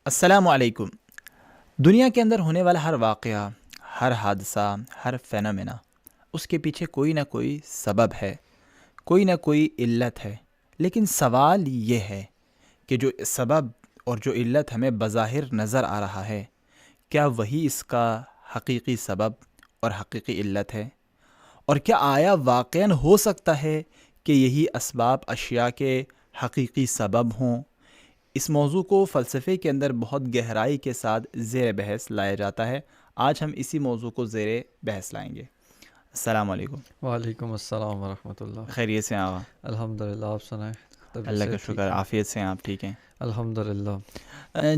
السلام علیکم۔ دنیا کے اندر ہونے والا ہر واقعہ، ہر حادثہ، ہر فینومینا، اس کے پیچھے کوئی نہ کوئی سبب ہے، کوئی نہ کوئی علت ہے۔ لیکن سوال یہ ہے کہ جو سبب اور جو علت ہمیں بظاہر نظر آ رہا ہے، کیا وہی اس کا حقیقی سبب اور حقیقی علت ہے؟ اور کیا آیا واقعاً ہو سکتا ہے کہ یہی اسباب اشیاء کے حقیقی سبب ہوں؟ اس موضوع کو فلسفے کے اندر بہت گہرائی کے ساتھ زیر بحث لایا جاتا ہے۔ آج ہم اسی موضوع کو زیر بحث لائیں گے۔ السلام علیکم۔ وعلیکم السلام ورحمۃ اللہ۔ خیریت سے ہیں آقا؟ الحمد للہ، آپ سنائیں؟ طبیعت اللہ سے کا ٹھیک شکر، ہیں؟ عافیت سے ہیں آپ؟ ٹھیک ہیں؟ الحمد للہ۔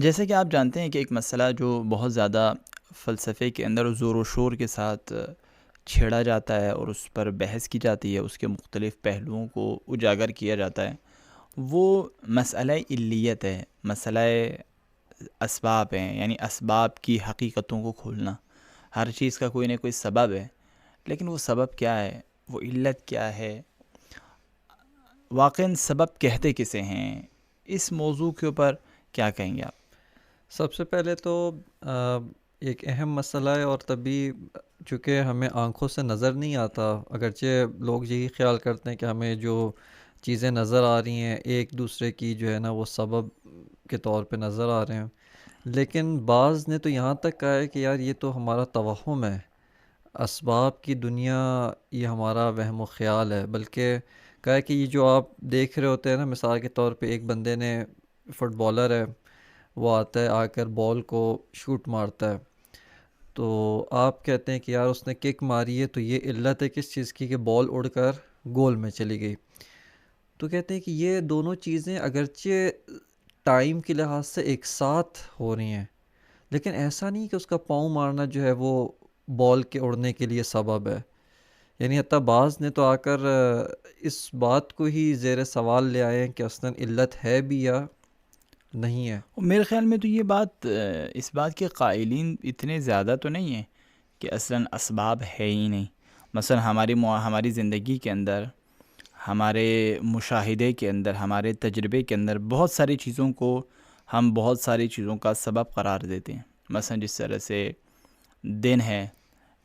جیسے کہ آپ جانتے ہیں کہ ایک مسئلہ جو بہت زیادہ فلسفے کے اندر زور و شور کے ساتھ چھیڑا جاتا ہے اور اس پر بحث کی جاتی ہے، اس کے مختلف پہلوؤں کو اجاگر کیا جاتا ہے، وہ مسئلہ علیت ہے، مسئلہ اسباب ہیں، یعنی اسباب کی حقیقتوں کو کھولنا۔ ہر چیز کا کوئی نہ کوئی سبب ہے، لیکن وہ سبب کیا ہے، وہ علت کیا ہے، واقعاً سبب کہتے کسے ہیں؟ اس موضوع کے اوپر کیا کہیں گے آپ؟ سب سے پہلے تو ایک اہم مسئلہ ہے، اور تبھی چونکہ ہمیں آنکھوں سے نظر نہیں آتا، اگرچہ لوگ یہی خیال کرتے ہیں کہ ہمیں جو چیزیں نظر آ رہی ہیں ایک دوسرے کی جو ہے نا وہ سبب کے طور پہ نظر آ رہے ہیں، لیکن بعض نے تو یہاں تک کہا ہے کہ یار یہ تو ہمارا توہم ہے، اسباب کی دنیا یہ ہمارا وہم و خیال ہے۔ بلکہ کہا ہے کہ یہ جو آپ دیکھ رہے ہوتے ہیں نا، مثال کے طور پہ ایک بندے نے، فٹ بالر ہے، وہ آتا ہے آ کر بال کو شوٹ مارتا ہے، تو آپ کہتے ہیں کہ یار اس نے کک ماری ہے، تو یہ علت ہے کس چیز کی کہ بال اڑ کر گول میں چلی گئی۔ تو کہتے ہیں کہ یہ دونوں چیزیں اگرچہ ٹائم کے لحاظ سے ایک ساتھ ہو رہی ہیں، لیکن ایسا نہیں کہ اس کا پاؤں مارنا جو ہے وہ بال کے اڑنے کے لیے سبب ہے۔ یعنی حتیٰ بعض نے تو آ کر اس بات کو ہی زیر سوال لے آئے ہیں کہ اصلاً علت ہے بھی یا نہیں ہے۔ میرے خیال میں تو یہ بات اس بات کے قائلین اتنے زیادہ تو نہیں ہیں کہ اصلاً اسباب ہے ہی نہیں۔ مثلا ہماری زندگی کے اندر، ہمارے مشاہدے کے اندر، ہمارے تجربے کے اندر بہت ساری چیزوں کو ہم بہت ساری چیزوں کا سبب قرار دیتے ہیں۔ مثلا جس طرح سے دن ہے،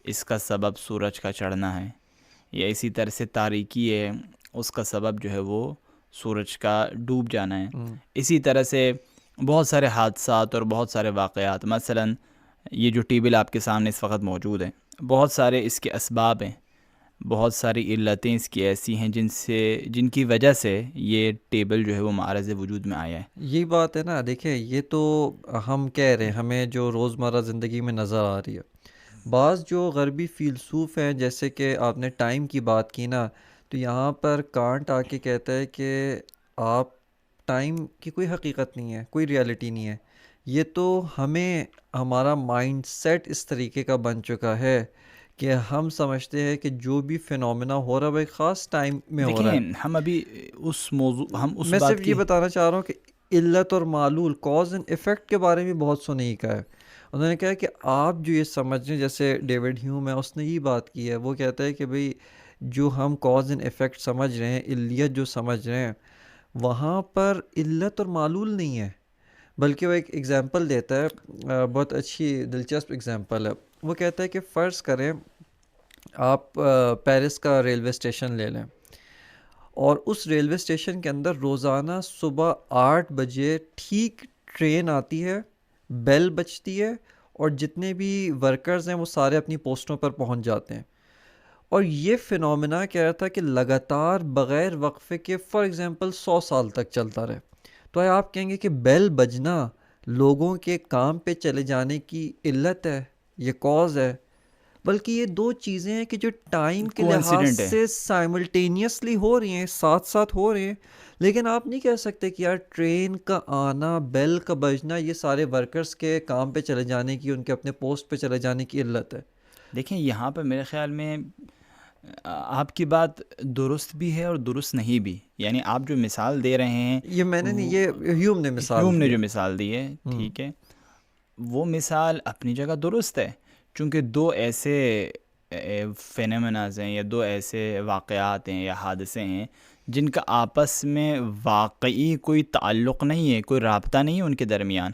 اس کا سبب سورج کا چڑھنا ہے، یا اسی طرح سے تاریکی ہے، اس کا سبب جو ہے وہ سورج کا ڈوب جانا ہے۔ اسی طرح سے بہت سارے حادثات اور بہت سارے واقعات، مثلا یہ جو ٹیبل آپ کے سامنے اس وقت موجود ہے، بہت سارے اس کے اسباب ہیں، بہت ساری علتیں اس کی ایسی ہیں جن کی وجہ سے یہ ٹیبل جو ہے وہ معرض وجود میں آیا ہے۔ یہی بات ہے نا، دیکھیں یہ تو ہم کہہ رہے ہیں ہمیں جو روزمرہ زندگی میں نظر آ رہی ہے۔ بعض جو غربی فیلسوف ہیں، جیسے کہ آپ نے ٹائم کی بات کی نا، تو یہاں پر کانٹ آ کے کہتا ہے کہ آپ ٹائم کی کوئی حقیقت نہیں ہے، کوئی ریالٹی نہیں ہے، یہ تو ہمیں ہمارا مائنڈ سیٹ اس طریقے کا بن چکا ہے کہ ہم سمجھتے ہیں کہ جو بھی فینومینا ہو رہا ہے وہ ایک خاص ٹائم میں ہو رہا ہے۔ دیکھیں، ہم اس میں بات صرف یہ کی بتانا چاہ رہا ہوں کہ علت اور معلول، کاز اینڈ افیکٹ کے بارے میں بہت سو نہیں کہا ہے۔ انہوں نے کہا کہ آپ جو یہ سمجھ رہے ہیں، جیسے ڈیوڈ ہیوم ہے، اس نے یہ بات کی ہے، وہ کہتا ہے کہ بھئی جو ہم کاز اینڈ افیکٹ سمجھ رہے ہیں، علیت جو سمجھ رہے ہیں، وہاں پر علت اور معلول نہیں ہے، بلکہ وہ ایک ایگزامپل دیتا ہے، بہت اچھی دلچسپ ایگزامپل ہے۔ وہ کہتا ہے کہ فرض کریں آپ پیرس کا ریلوے اسٹیشن لے لیں، اور اس ریلوے اسٹیشن کے اندر روزانہ صبح 8 بجے ٹھیک ٹرین آتی ہے، بیل بجتی ہے، اور جتنے بھی ورکرز ہیں وہ سارے اپنی پوسٹوں پر پہنچ جاتے ہیں۔ اور یہ فینومینا کہہ رہا تھا کہ لگاتار بغیر وقفے کے فار ایگزامپل 100 سال تک چلتا رہے۔ تو آپ کہیں گے کہ بیل بجنا لوگوں کے کام پہ چلے جانے کی علت ہے، یہ کاز ہے؟ بلکہ یہ دو چیزیں ہیں کہ جو ٹائم کے لحاظ کوانسیڈنٹ ہے۔ سے سائملٹینیسلی ہو رہی ہیں، ساتھ ساتھ ہو رہے ہیں، لیکن آپ نہیں کہہ سکتے کہ یار ٹرین کا آنا، بیل کا بجنا، یہ سارے ورکرز کے کام پہ چلے جانے کی، ان کے اپنے پوسٹ پہ چلے جانے کی علت ہے۔ دیکھیں، یہاں پہ میرے خیال میں آپ کی بات درست بھی ہے اور درست نہیں بھی۔ یعنی آپ جو مثال دے رہے ہیں، یہ میں نے نہیں، یہ ہیوم نے مثال ہیوم نے دی ہے۔ جو مثال دی ہے، ٹھیک ہے، وہ مثال اپنی جگہ درست ہے، چونکہ دو ایسے فینومیناز ہیں یا دو ایسے واقعات ہیں یا حادثے ہیں جن کا آپس میں واقعی کوئی تعلق نہیں ہے، کوئی رابطہ نہیں ہے ان کے درمیان،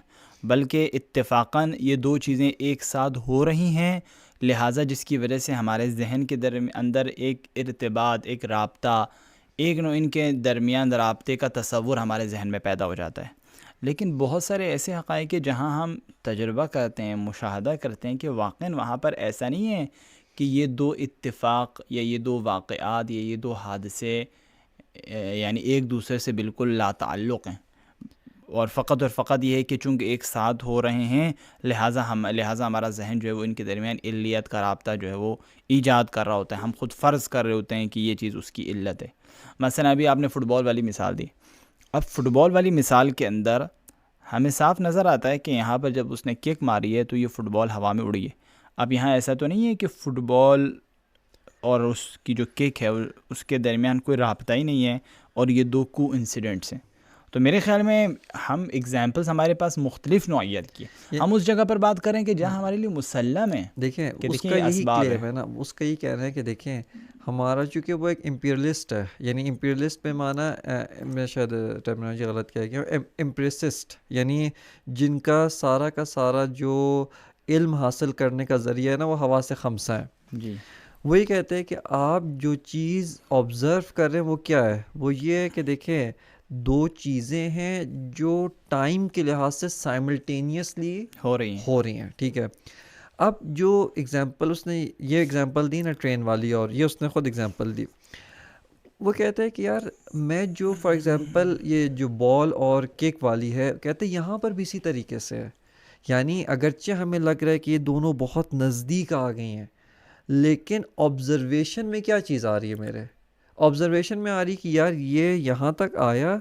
بلکہ اتفاقاً یہ دو چیزیں ایک ساتھ ہو رہی ہیں، لہٰذا جس کی وجہ سے ہمارے ذہن کے اندر ایک ارتباط، ایک رابطہ، ایک نوع ان کے درمیان رابطے کا تصور ہمارے ذہن میں پیدا ہو جاتا ہے۔ لیکن بہت سارے ایسے حقائق ہیں جہاں ہم تجربہ کرتے ہیں، مشاہدہ کرتے ہیں کہ واقعاً وہاں پر ایسا نہیں ہے کہ یہ دو اتفاق یا یہ دو واقعات یا یہ دو حادثے یعنی ایک دوسرے سے بالکل لا تعلق ہیں، اور فقط یہ ہے کہ چونکہ ایک ساتھ ہو رہے ہیں لہٰذا ہمارا ذہن جو ہے وہ ان کے درمیان علیت کا رابطہ جو ہے وہ ایجاد کر رہا ہوتا ہے، ہم خود فرض کر رہے ہوتے ہیں کہ یہ چیز اس کی علت ہے۔ مثلا ابھی آپ نے فٹ بال والی مثال دی، اب فٹ بال والی مثال کے اندر ہمیں صاف نظر آتا ہے کہ یہاں پر جب اس نے کک ماری ہے تو یہ فٹ بال ہوا میں اڑی ہے۔ اب یہاں ایسا تو نہیں ہے کہ فٹ بال اور اس کی جو کک ہے اس کے درمیان کوئی رابطہ ہی نہیں ہے اور یہ دو کو انسیڈنٹس ہیں۔ تو میرے خیال میں ہم ایگزامپلس ہمارے پاس مختلف نوعیت کی ہیں، ہم اس جگہ پر بات کریں کہ جہاں ہمارے لیے مسلم ہے دیکھیں کہ اس دیکھیں کا یہ یہی اسباب کلیم ہے نا، اس کا یہی کہنا ہے کہ دیکھیں ہمارا چونکہ وہ ایک امپیریلسٹ ہے، یعنی امپیریلسٹ پہ معنی میں شاید ٹرمینالوجی غلط کہہ گیا ہوں، امپریسسٹ یعنی جن کا سارا جو علم حاصل کرنے کا ذریعہ ہے نا وہ حواس خمسہ ہے۔ جی وہی کہتے ہیں کہ آپ جو چیز آبزرو کر رہے ہیں وہ کیا ہے، وہ یہ ہے کہ دیکھیں دو چیزیں ہیں جو ٹائم کے لحاظ سے سائملٹینیسلی ہو رہی ہیں، ٹھیک ہے۔ اب جو ایگزامپل اس نے یہ ایگزامپل دی نا ٹرین والی، اور یہ اس نے خود ایگزامپل دی، وہ کہتے ہیں کہ یار میں جو فار ایگزامپل یہ جو بال اور کک والی ہے، کہتے ہیں یہاں پر بھی اسی طریقے سے ہے، یعنی اگرچہ ہمیں لگ رہا ہے کہ یہ دونوں بہت نزدیک آ گئی ہیں، لیکن آبزرویشن میں کیا چیز آ رہی ہے، میرے آبزرویشن میں آ رہی کہ یار یہ یہاں تک آیا،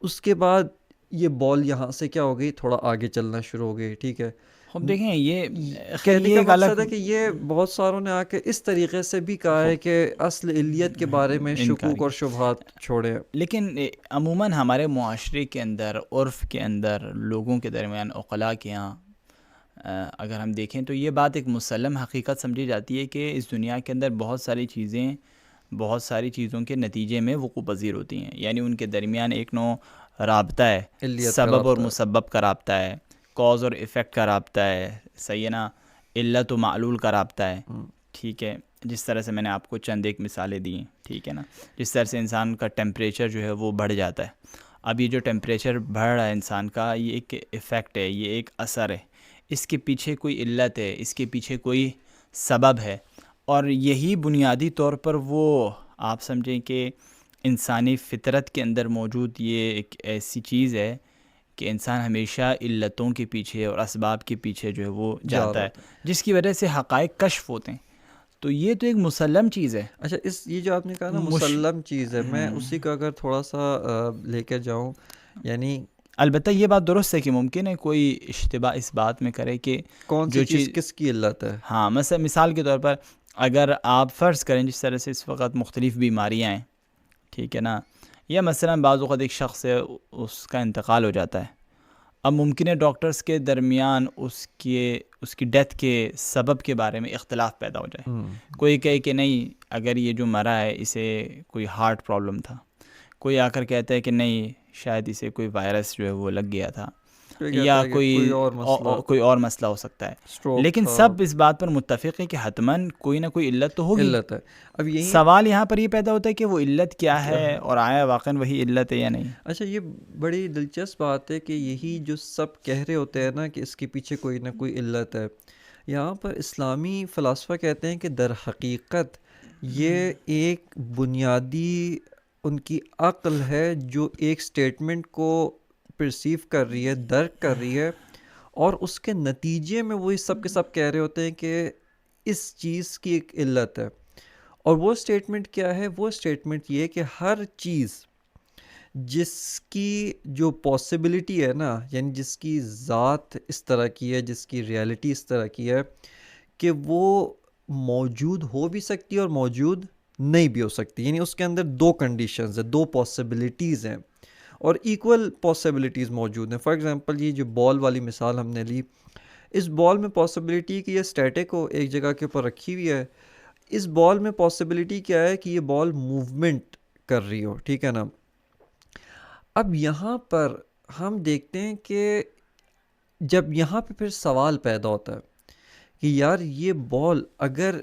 اس کے بعد یہ بال یہاں سے کیا ہو گئی، تھوڑا آگے چلنا شروع ہو گئی، ٹھیک ہے۔ اب دیکھیں یہ خیر کہنے یہ کا ایک الگ مقصد ہے کہ یہ بہت ساروں نے آ کے اس طریقے سے بھی کہا ہے کہ اصل علیت کے بارے میں انکار شکوک اور شبہات چھوڑے۔ لیکن عموماً ہمارے معاشرے کے اندر، عرف کے اندر، لوگوں کے درمیان، عقلاء کے یہاں اگر ہم دیکھیں تو یہ بات ایک مسلم حقیقت سمجھی جاتی ہے کہ اس دنیا کے اندر بہت ساری چیزوں کے نتیجے میں وقوع پذیر ہوتی ہیں، یعنی ان کے درمیان ایک نوع رابطہ ہے، علیت کا سبب اور رابطہ ہے۔ مسبب کا رابطہ ہے، کاز اور ایفیکٹ کا رابطہ ہے، صحیح ہے نا، علت و معلول کا رابطہ ہے، ٹھیک ہے۔ جس طرح سے میں نے آپ کو چند ایک مثالیں دی ہیں، ٹھیک ہے نا، جس طرح سے انسان کا ٹیمپریچر جو ہے وہ بڑھ جاتا ہے۔ اب یہ جو ٹیمپریچر بڑھ رہا ہے انسان کا، یہ ایک ایفیکٹ ہے، یہ ایک اثر ہے، اس کے پیچھے کوئی علت ہے، اس کے پیچھے کوئی سبب ہے، اور یہی بنیادی طور پر وہ آپ سمجھیں کہ انسانی فطرت کے اندر موجود یہ ایک ایسی چیز ہے کہ انسان ہمیشہ علتوں کے پیچھے اور اسباب کے پیچھے جو ہے وہ جاتا ہے، جس کی وجہ سے حقائق کشف ہوتے ہیں۔ تو یہ تو ایک مسلم چیز ہے۔ اچھا، یہ جو آپ نے کہا نا مسلم چیز ہے، میں اسی کا اگر تھوڑا سا لے کے جاؤں، یعنی البتہ یہ بات درست ہے کہ ممکن ہے کوئی اشتباہ اس بات میں کرے کہ کون سی چیز کس کی علت ہے۔ ہاں، مثال کے طور پر اگر آپ فرض کریں جس طرح سے اس وقت مختلف بیماریاں ہیں، ٹھیک ہے نا، یا مثلا بعض اوقات ایک شخص ہے اس کا انتقال ہو جاتا ہے، اب ممکن ہے ڈاکٹرز کے درمیان اس کی ڈیتھ کے سبب کے بارے میں اختلاف پیدا ہو جائے، کوئی کہے کہ نہیں اگر یہ جو مرا ہے اسے کوئی ہارٹ پرابلم تھا، کوئی آ کر کہتا ہے کہ نہیں شاید اسے کوئی وائرس جو ہے وہ لگ گیا تھا، یا کوئی اور مسئلہ ہو سکتا ہے، لیکن سب اس بات پر متفق ہے کہ حتماً کوئی نہ کوئی علت تو ہوگی۔ علت ہے۔ اب یہی سوال یہاں پر یہ پیدا ہوتا ہے کہ وہ علت کیا ہے اور آیا واقعاً وہی علت ہے یا نہیں۔ اچھا، یہ بڑی دلچسپ بات ہے کہ یہی جو سب کہہ رہے ہوتے ہیں نا کہ اس کے پیچھے کوئی نہ کوئی علت ہے، یہاں پر اسلامی فلاسفہ کہتے ہیں کہ در حقیقت یہ ایک بنیادی ان کی عقل ہے جو ایک سٹیٹمنٹ کو پرسیو کر رہی ہے، درک کر رہی ہے، اور اس کے نتیجے میں وہی سب کے سب کہہ رہے ہوتے ہیں کہ اس چیز کی ایک علت ہے۔ اور وہ سٹیٹمنٹ کیا ہے؟ وہ سٹیٹمنٹ یہ کہ ہر چیز جس کی جو پاسبلٹی ہے نا، یعنی جس کی ذات اس طرح کی ہے، جس کی ریالٹی اس طرح کی ہے کہ وہ موجود ہو بھی سکتی ہے اور موجود نہیں بھی ہو سکتی، یعنی اس کے اندر دو کنڈیشنز ہیں، دو پاسبلٹیز ہیں اور ایکول پاسبلٹیز موجود ہیں۔ فار ایگزامپل یہ جو بال والی مثال ہم نے لی، اس بال میں پاسبلٹی کہ یہ اسٹیٹک ہو، ایک جگہ کے اوپر رکھی ہوئی ہے، اس بال میں پاسبلٹی کیا ہے کہ یہ بال موومنٹ کر رہی ہو، ٹھیک ہے نا۔ اب یہاں پر ہم دیکھتے ہیں کہ جب یہاں پہ پھر سوال پیدا ہوتا ہے کہ یار یہ بال اگر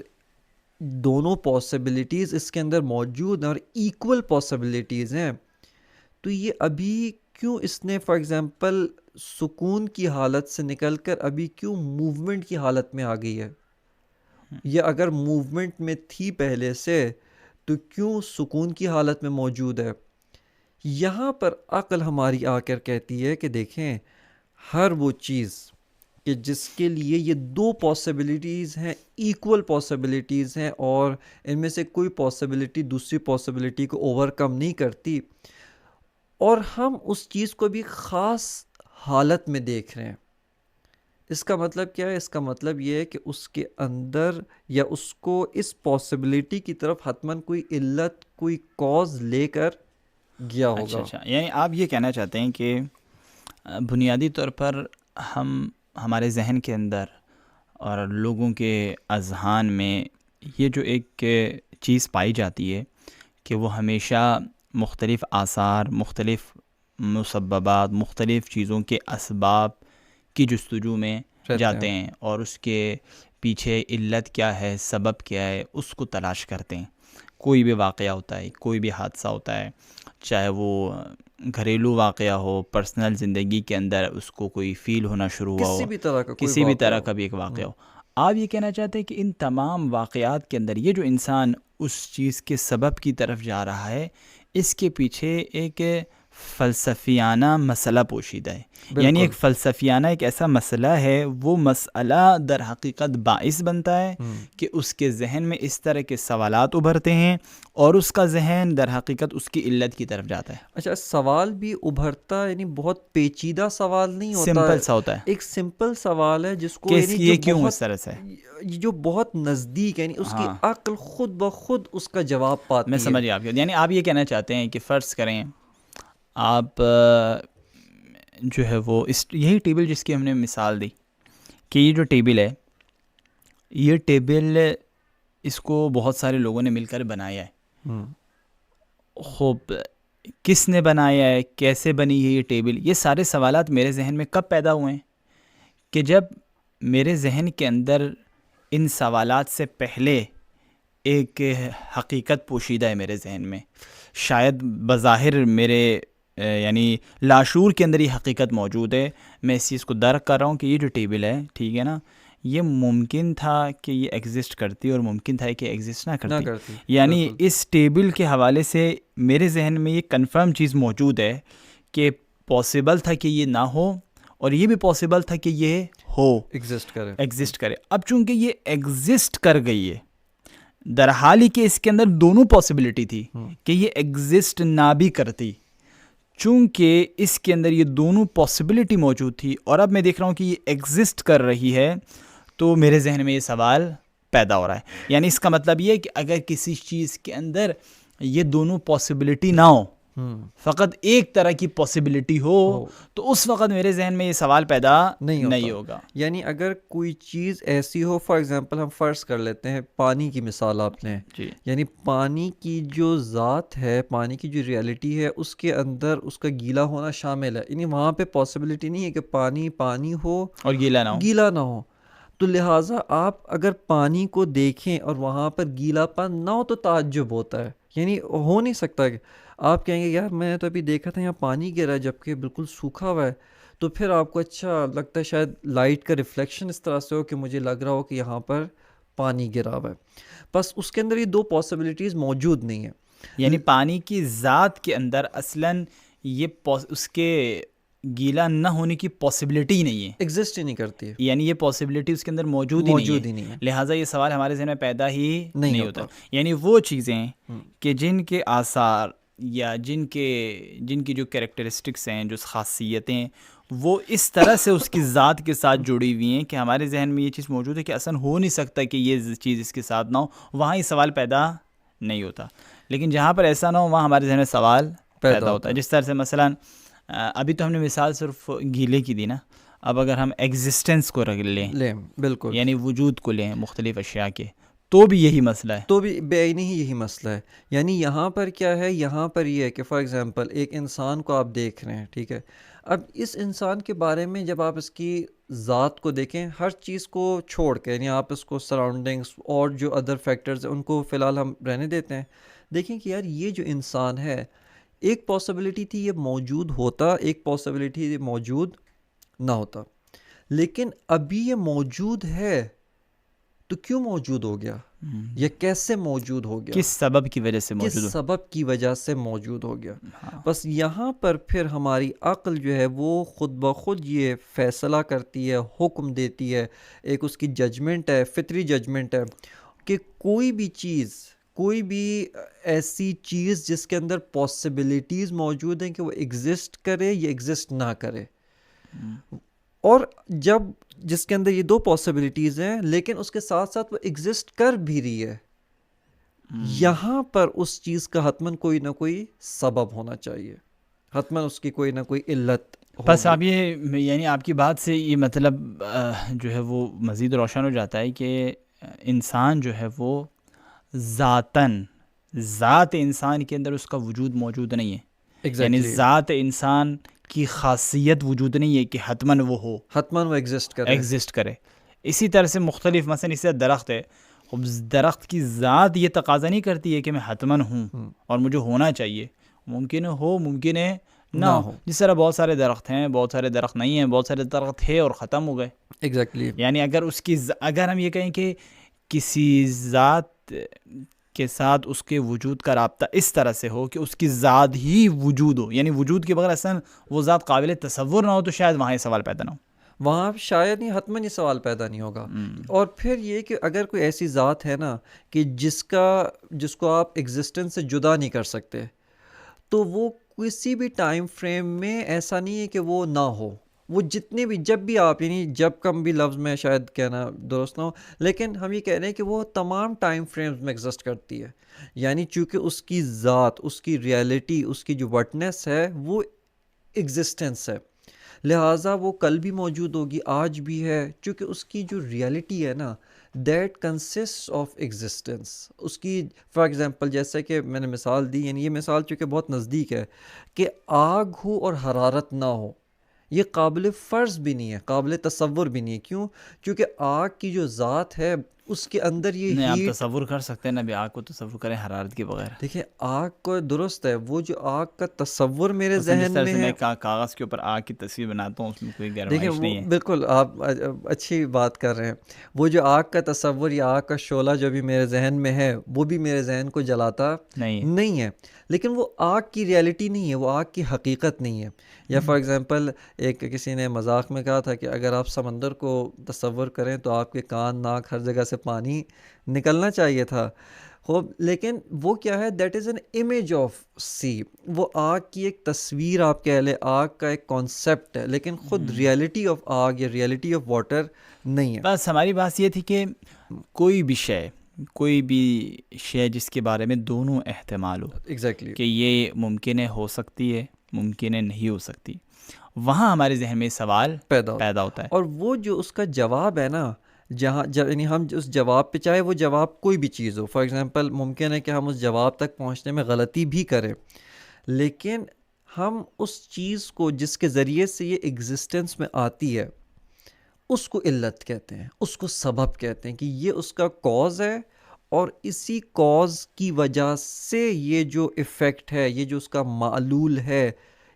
دونوں پاسبلٹیز اس کے اندر موجود ہیں اور ایکول پاسبلٹیز ہیں تو یہ ابھی کیوں اس نے فار ایگزامپل سکون کی حالت سے نکل کر ابھی کیوں موومنٹ کی حالت میں آ گئی ہے؟ یا اگر موومنٹ میں تھی پہلے سے تو کیوں سکون کی حالت میں موجود ہے؟ یہاں پر عقل ہماری آ کر کہتی ہے کہ دیکھیں ہر وہ چیز کہ جس کے لیے یہ دو پاسبلٹیز ہیں، ایکول پاسبلٹیز ہیں، اور ان میں سے کوئی پاسبلٹی دوسری پاسبلٹی کو اوور کم نہیں کرتی، اور ہم اس چیز کو بھی خاص حالت میں دیکھ رہے ہیں، اس کا مطلب کیا ہے؟ اس کا مطلب یہ ہے کہ اس کے اندر یا اس کو اس پاسبلٹی کی طرف حتماً کوئی علت، کوئی کاز لے کر گیا اچھا ہوگا۔ اچھا، یعنی آپ یہ کہنا چاہتے ہیں کہ بنیادی طور پر ہمارے ذہن کے اندر اور لوگوں کے اذہان میں یہ جو ایک چیز پائی جاتی ہے کہ وہ ہمیشہ مختلف آثار، مختلف مسببات، مختلف چیزوں کے اسباب کی جستجو میں جاتے ہیں اور اس کے پیچھے علت کیا ہے، سبب کیا ہے، اس کو تلاش کرتے ہیں۔ کوئی بھی واقعہ ہوتا ہے، کوئی بھی حادثہ ہوتا ہے، چاہے وہ گھریلو واقعہ ہو، پرسنل زندگی کے اندر اس کو کوئی فیل ہونا شروع ہوا ہو، کسی بھی طرح کا کوئی کسی بھی واقعہ طرح ہو۔ کا بھی ایک واقعہ ہو، آپ یہ کہنا چاہتے ہیں کہ ان تمام واقعات کے اندر یہ جو انسان اس چیز کے سبب کی طرف جا رہا ہے، اس کے پیچھے ایک فلسفیانہ مسئلہ پوشیدہ ہے، یعنی ایک فلسفیانہ ایک ایسا مسئلہ ہے، وہ مسئلہ در حقیقت باعث بنتا ہے کہ اس کے ذہن میں اس طرح کے سوالات ابھرتے ہیں اور اس کا ذہن در حقیقت اس کی علت کی طرف جاتا ہے۔ اچھا، سوال بھی ابھرتا ہے، یعنی بہت پیچیدہ سوال نہیں ہوتا، سمپل سا ہوتا ہے ایک سمپل سوال ہے جس کو کہ یعنی یہ کیوں اس طرح سے ہے، جو بہت نزدیک، یعنی اس کی عقل خود بخود اس کا جواب پاتی ہے۔ میں سمجھ گیا آپ کی، یعنی آپ یہ کہنا چاہتے ہیں کہ فرض کریں آپ جو ہے وہ یہی ٹیبل جس کی ہم نے مثال دی کہ یہ جو ٹیبل ہے، یہ ٹیبل اس کو بہت سارے لوگوں نے مل کر بنایا ہے، خوب کس نے بنایا ہے، کیسے بنی ہے یہ ٹیبل، یہ سارے سوالات میرے ذہن میں کب پیدا ہوئے ہیں کہ جب میرے ذہن کے اندر ان سوالات سے پہلے ایک حقیقت پوشیدہ ہے میرے ذہن میں، شاید بظاہر میرے یعنی لاشعور کے اندر یہ حقیقت موجود ہے، میں اس چیز کو درک کر رہا ہوں کہ یہ جو ٹیبل ہے، ٹھیک ہے نا، یہ ممکن تھا کہ یہ ایگزسٹ کرتی اور ممکن تھا کہ ایگزسٹ نہ کرتی، یعنی اس ٹیبل کے حوالے سے میرے ذہن میں یہ کنفرم چیز موجود ہے کہ پاسبل تھا کہ یہ نہ ہو اور یہ بھی پاسبل تھا کہ یہ ہو، ایگزسٹ کرے۔ اب چونکہ یہ ایگزسٹ کر گئی ہے، در حال ہی کہ اس کے اندر دونوں پاسبلٹی تھی کہ یہ ایگزسٹ نہ بھی کرتی، چونکہ اس کے اندر یہ دونوں پاسبلٹی موجود تھی اور اب میں دیکھ رہا ہوں کہ یہ ایگزسٹ کر رہی ہے، تو میرے ذہن میں یہ سوال پیدا ہو رہا ہے۔ یعنی اس کا مطلب یہ ہے کہ اگر کسی چیز کے اندر یہ دونوں پاسبلٹی نہ ہو، فقط ایک طرح کی پاسبلٹی ہو، تو اس وقت میرے ذہن میں یہ سوال پیدا نہیں ہوگا۔ یعنی اگر کوئی چیز ایسی ہو، فار ایگزامپل ہم فرض کر لیتے ہیں پانی کی مثال آپ نے، یعنی پانی کی جو ذات ہے، پانی کی جو ریالٹی ہے، اس کے اندر اس کا گیلا ہونا شامل ہے، یعنی وہاں پہ پاسبلٹی نہیں ہے کہ پانی پانی ہو اور گیلا نہ ہو، تو لہٰذا آپ اگر پانی کو دیکھیں اور وہاں پر گیلا پن نہ ہو تو تعجب ہوتا ہے، یعنی ہو نہیں سکتا کہ آپ کہیں گے یار میں نے تو ابھی دیکھا تھا یہاں پانی گرا ہے جبکہ بالکل سوکھا ہوا ہے، تو پھر آپ کو اچھا لگتا ہے شاید لائٹ کا ریفلیکشن اس طرح سے ہو کہ مجھے لگ رہا ہو کہ یہاں پر پانی گرا ہوا ہے، بس اس کے اندر یہ دو پاسبلٹیز موجود نہیں ہیں۔ یعنی پانی کی ذات کے اندر اصلاً یہ اس کے گیلا نہ ہونے کی پاسبلٹی ہی نہیں ہے، ایگزسٹ ہی نہیں کرتی ہے، یعنی یہ پاسبلٹی اس کے اندر موجود ہی نہیں ہے، لہٰذا یہ سوال ہمارے ذہن میں پیدا ہی نہیں ہوتا۔ یعنی وہ چیزیں کہ جن کے آثار یا جن کی جو کریکٹرسٹکس ہیں، جو خاصیتیں، وہ اس طرح سے اس کی ذات کے ساتھ جڑی ہوئی ہیں کہ ہمارے ذہن میں یہ چیز موجود ہے کہ اصلا ہو نہیں سکتا کہ یہ چیز اس کے ساتھ نہ ہو، وہاں یہ سوال پیدا نہیں ہوتا۔ لیکن جہاں پر ایسا نہ ہو وہاں ہمارے ذہن میں سوال پیدا ہوتا ہے، جس طرح سے مثلاً ابھی تو ہم نے مثال صرف گیلے کی دی نا، اب اگر ہم ایگزسٹنس کو رکھ لیں، بالکل، یعنی وجود کو لیں مختلف اشیاء کے، تو بھی یہی مسئلہ ہے. تو بھی بے عینی ہی یہی مسئلہ ہے. یعنی یہاں پر کیا ہے، یہاں پر یہ ہے کہ فار ایگزامپل ایک انسان کو آپ دیکھ رہے ہیں، ٹھیک ہے، اب اس انسان کے بارے میں جب آپ اس کی ذات کو دیکھیں، ہر چیز کو چھوڑ کے، یعنی آپ اس کو سراؤنڈنگس اور جو ادر فیکٹرز ہیں ان کو فی الحال ہم رہنے دیتے ہیں، دیکھیں کہ یار یہ جو انسان ہے، ایک پاسبلٹی تھی یہ موجود ہوتا، ایک پاسبلٹی یہ موجود نہ ہوتا، لیکن ابھی یہ موجود ہے تو کیوں موجود ہو گیا؟ یہ کیسے موجود ہو گیا؟ کس سبب کی وجہ سے کس موجود ہو. سبب کی وجہ سے موجود ہو گیا؟ ہاں. بس یہاں پر پھر ہماری عقل جو ہے وہ خود بخود یہ فیصلہ کرتی ہے، حکم دیتی ہے، ایک اس کی ججمنٹ ہے، فطری ججمنٹ ہے کہ کوئی بھی چیز، کوئی بھی ایسی چیز جس کے اندر پاسبلٹیز موجود ہیں کہ وہ ایگزسٹ کرے یا ایگزسٹ نہ کرے، اور جب جس کے اندر یہ دو پاسبلٹیز ہیں لیکن اس کے ساتھ ساتھ وہ ایگزسٹ کر بھی رہی ہے، یہاں پر اس چیز کا حتماً کوئی نہ کوئی سبب ہونا چاہیے، حتماً اس کی کوئی نہ کوئی علت بس ہوگی. آپ یہ یعنی آپ کی بات سے یہ مطلب جو ہے وہ مزید روشن ہو جاتا ہے کہ انسان جو ہے وہ ذات انسان کے اندر اس کا وجود موجود نہیں ہے. یعنی ایگزیکٹلی، ذات انسان کی خاصیت وجود نہیں ہے کہ حتماً وہ ہو، حتماً وہ ایگزسٹ کرے. ایگزسٹ کرے. اسی طرح سے مختلف، مثلا اس سے درخت ہے، اب درخت کی ذات یہ تقاضا نہیں کرتی ہے کہ میں حتماً ہوں اور مجھے ہونا چاہیے، ممکن ہو ممکن ہے نہ ہو. جس طرح بہت سارے درخت ہیں، بہت سارے درخت نہیں ہیں، بہت سارے درخت ہے اور ختم ہو گئے. ایگزیکٹلی. یعنی اگر ہم یہ کہیں کہ کسی ذات کے ساتھ اس کے وجود کا رابطہ اس طرح سے ہو کہ اس کی ذات ہی وجود ہو، یعنی وجود کے بغیر اصلا وہ ذات قابل تصور نہ ہو، تو شاید وہاں یہ سوال پیدا نہ ہو. وہاں شاید نہیں، حتماً یہ سوال پیدا نہیں ہوگا. اور پھر یہ کہ اگر کوئی ایسی ذات ہے نا کہ جس کو آپ ایگزسٹنس سے جدا نہیں کر سکتے، تو وہ کسی بھی ٹائم فریم میں ایسا نہیں ہے کہ وہ نہ ہو. وہ جتنے بھی، جب بھی آپ، یعنی جب کم بھی لفظ میں شاید کہنا درست نہ ہو، لیکن ہم یہ کہہ رہے ہیں کہ وہ تمام ٹائم فریمز میں ایگزسٹ کرتی ہے. یعنی چونکہ اس کی ذات، اس کی ریالٹی، اس کی جو وٹنس ہے وہ ایگزسٹنس ہے، لہٰذا وہ کل بھی موجود ہوگی، آج بھی ہے، چونکہ اس کی جو ریالٹی ہے نا دیٹ کنسسٹ آف ایگزسٹنس. اس کی فار ایگزامپل جیسا کہ میں نے مثال دی، یعنی یہ مثال چونکہ بہت نزدیک ہے، کہ آگ ہو اور حرارت نہ ہو، یہ قابل فرض بھی نہیں ہے، قابل تصور بھی نہیں ہے. کیوں؟ کیونکہ آگ کی جو ذات ہے اس کے اندر یہ نہیں، آپ ہیٹ. تصور کر سکتے ہیں نا، ابھی آگ کو تصور کریں حرارت کے بغیر. دیکھیں آگ کو درست ہے، وہ جو آگ کا تصور میرے مثلا جس ذہن طرح میں سے ہے، میں کاغذ کے اوپر آگ کی تصویر بناتا ہوں، اس میں کوئی دیکھیں گرمائش وہ نہیں ہے. بالکل آپ اچھی بات کر رہے ہیں. وہ جو آگ کا تصور یا آگ کا شعلہ جو بھی میرے ذہن میں ہے وہ بھی میرے ذہن کو جلاتا نہیں ہے، لیکن وہ آگ کی ریالٹی نہیں ہے، وہ آگ کی حقیقت نہیں ہے. یا فار ایگزامپل ایک کسی نے مذاق میں کہا تھا کہ اگر آپ سمندر کو تصور کریں تو آپ کے کان، ناک، ہر جگہ سے پانی نکلنا چاہیے تھا. خوب، لیکن وہ کیا ہے، that is an image of sea. وہ آگ کی ایک تصویر آپ کہہ لیں، آگ کا ایک کانسیپٹ ہے، لیکن خود ریالٹی آف آگ یا ریالٹی آف واٹر نہیں ہے. بس ہماری بات یہ تھی کہ کوئی بھی شے جس کے بارے میں دونوں احتمال ہو، ایگزیکٹلی. کہ یہ ممکن ہے ہو سکتی ہے، ممکن ہے نہیں ہو سکتی، وہاں ہمارے ذہن میں سوال پیدا ہوتا ہے. اور وہ جو اس کا جواب ہے نا، یعنی ہم اس جواب پہ، چاہے وہ جواب کوئی بھی چیز ہو، فار ایگزامپل ممکن ہے کہ ہم اس جواب تک پہنچنے میں غلطی بھی کریں، لیکن ہم اس چیز کو جس کے ذریعے سے یہ ایگزسٹنس میں آتی ہے اس کو علت کہتے ہیں، اس کو سبب کہتے ہیں، کہ یہ اس کا کاز ہے اور اسی کاز کی وجہ سے یہ جو ایفیکٹ ہے، یہ جو اس کا معلول ہے،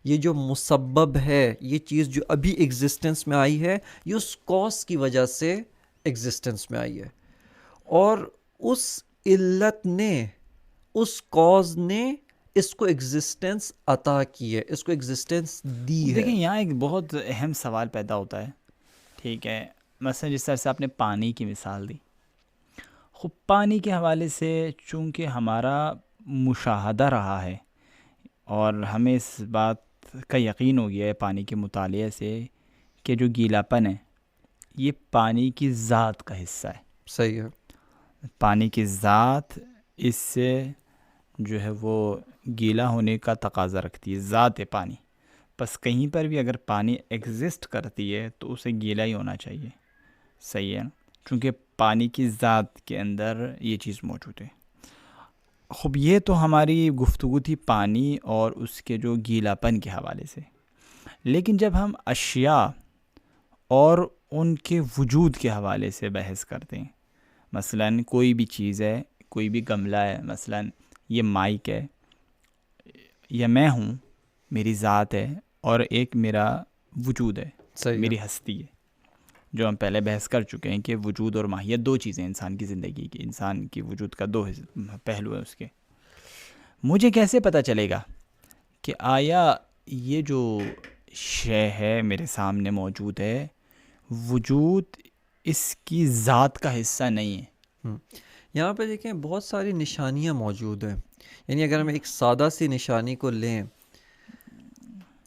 یہ جو مسبب ہے، یہ چیز جو ابھی ایگزسٹنس میں آئی ہے، یہ اس کاز کی وجہ سے ایگزسٹنس میں آئی ہے. اور اس علت نے، اس کاز نے اس کو ایگزسٹنس عطا کی ہے، اس کو ایگزسٹنس دی ہے. دیکھیں یہاں ایک بہت اہم سوال پیدا ہوتا ہے، ٹھیک ہے، مثلا جس طرح سے آپ نے پانی کی مثال دی. خب پانی کے حوالے سے چونکہ ہمارا مشاہدہ رہا ہے اور ہمیں اس بات کا یقین ہو گیا ہے پانی کے مطالعے سے کہ جو گیلا پن ہے یہ پانی کی ذات کا حصہ ہے. صحیح ہے. پانی کی ذات اس سے جو ہے وہ گیلا ہونے کا تقاضا رکھتی ہے، ذات ہے پانی. بس کہیں پر بھی اگر پانی ایگزسٹ کرتی ہے تو اسے گیلا ہی ہونا چاہیے. صحیح ہے نا؟ چونکہ پانی کی ذات کے اندر یہ چیز موجود ہے۔ خب یہ تو ہماری گفتگو تھی پانی اور اس کے جو گیلا پن کے حوالے سے، لیکن جب ہم اشیاء اور ان کے وجود کے حوالے سے بحث کرتے ہیں، مثلاً کوئی بھی چیز ہے، کوئی بھی گملہ ہے، مثلاً یہ مائک ہے، یا میں ہوں، میری ذات ہے، اور ایک میرا وجود ہے، صحیح ہے، میری ہستی ہے، جو ہم پہلے بحث کر چکے ہیں کہ وجود اور ماہیت دو چیزیں انسان کی زندگی کی، انسان کی وجود کا دو پہلو ہے اس کے۔ مجھے کیسے پتہ چلے گا کہ آیا یہ جو شے ہے میرے سامنے موجود ہے، وجود اس کی ذات کا حصہ نہیں ہے؟ ہم۔ یہاں پہ دیکھیں بہت ساری نشانیاں موجود ہیں، یعنی اگر ہم ایک سادہ سی نشانی کو لیں،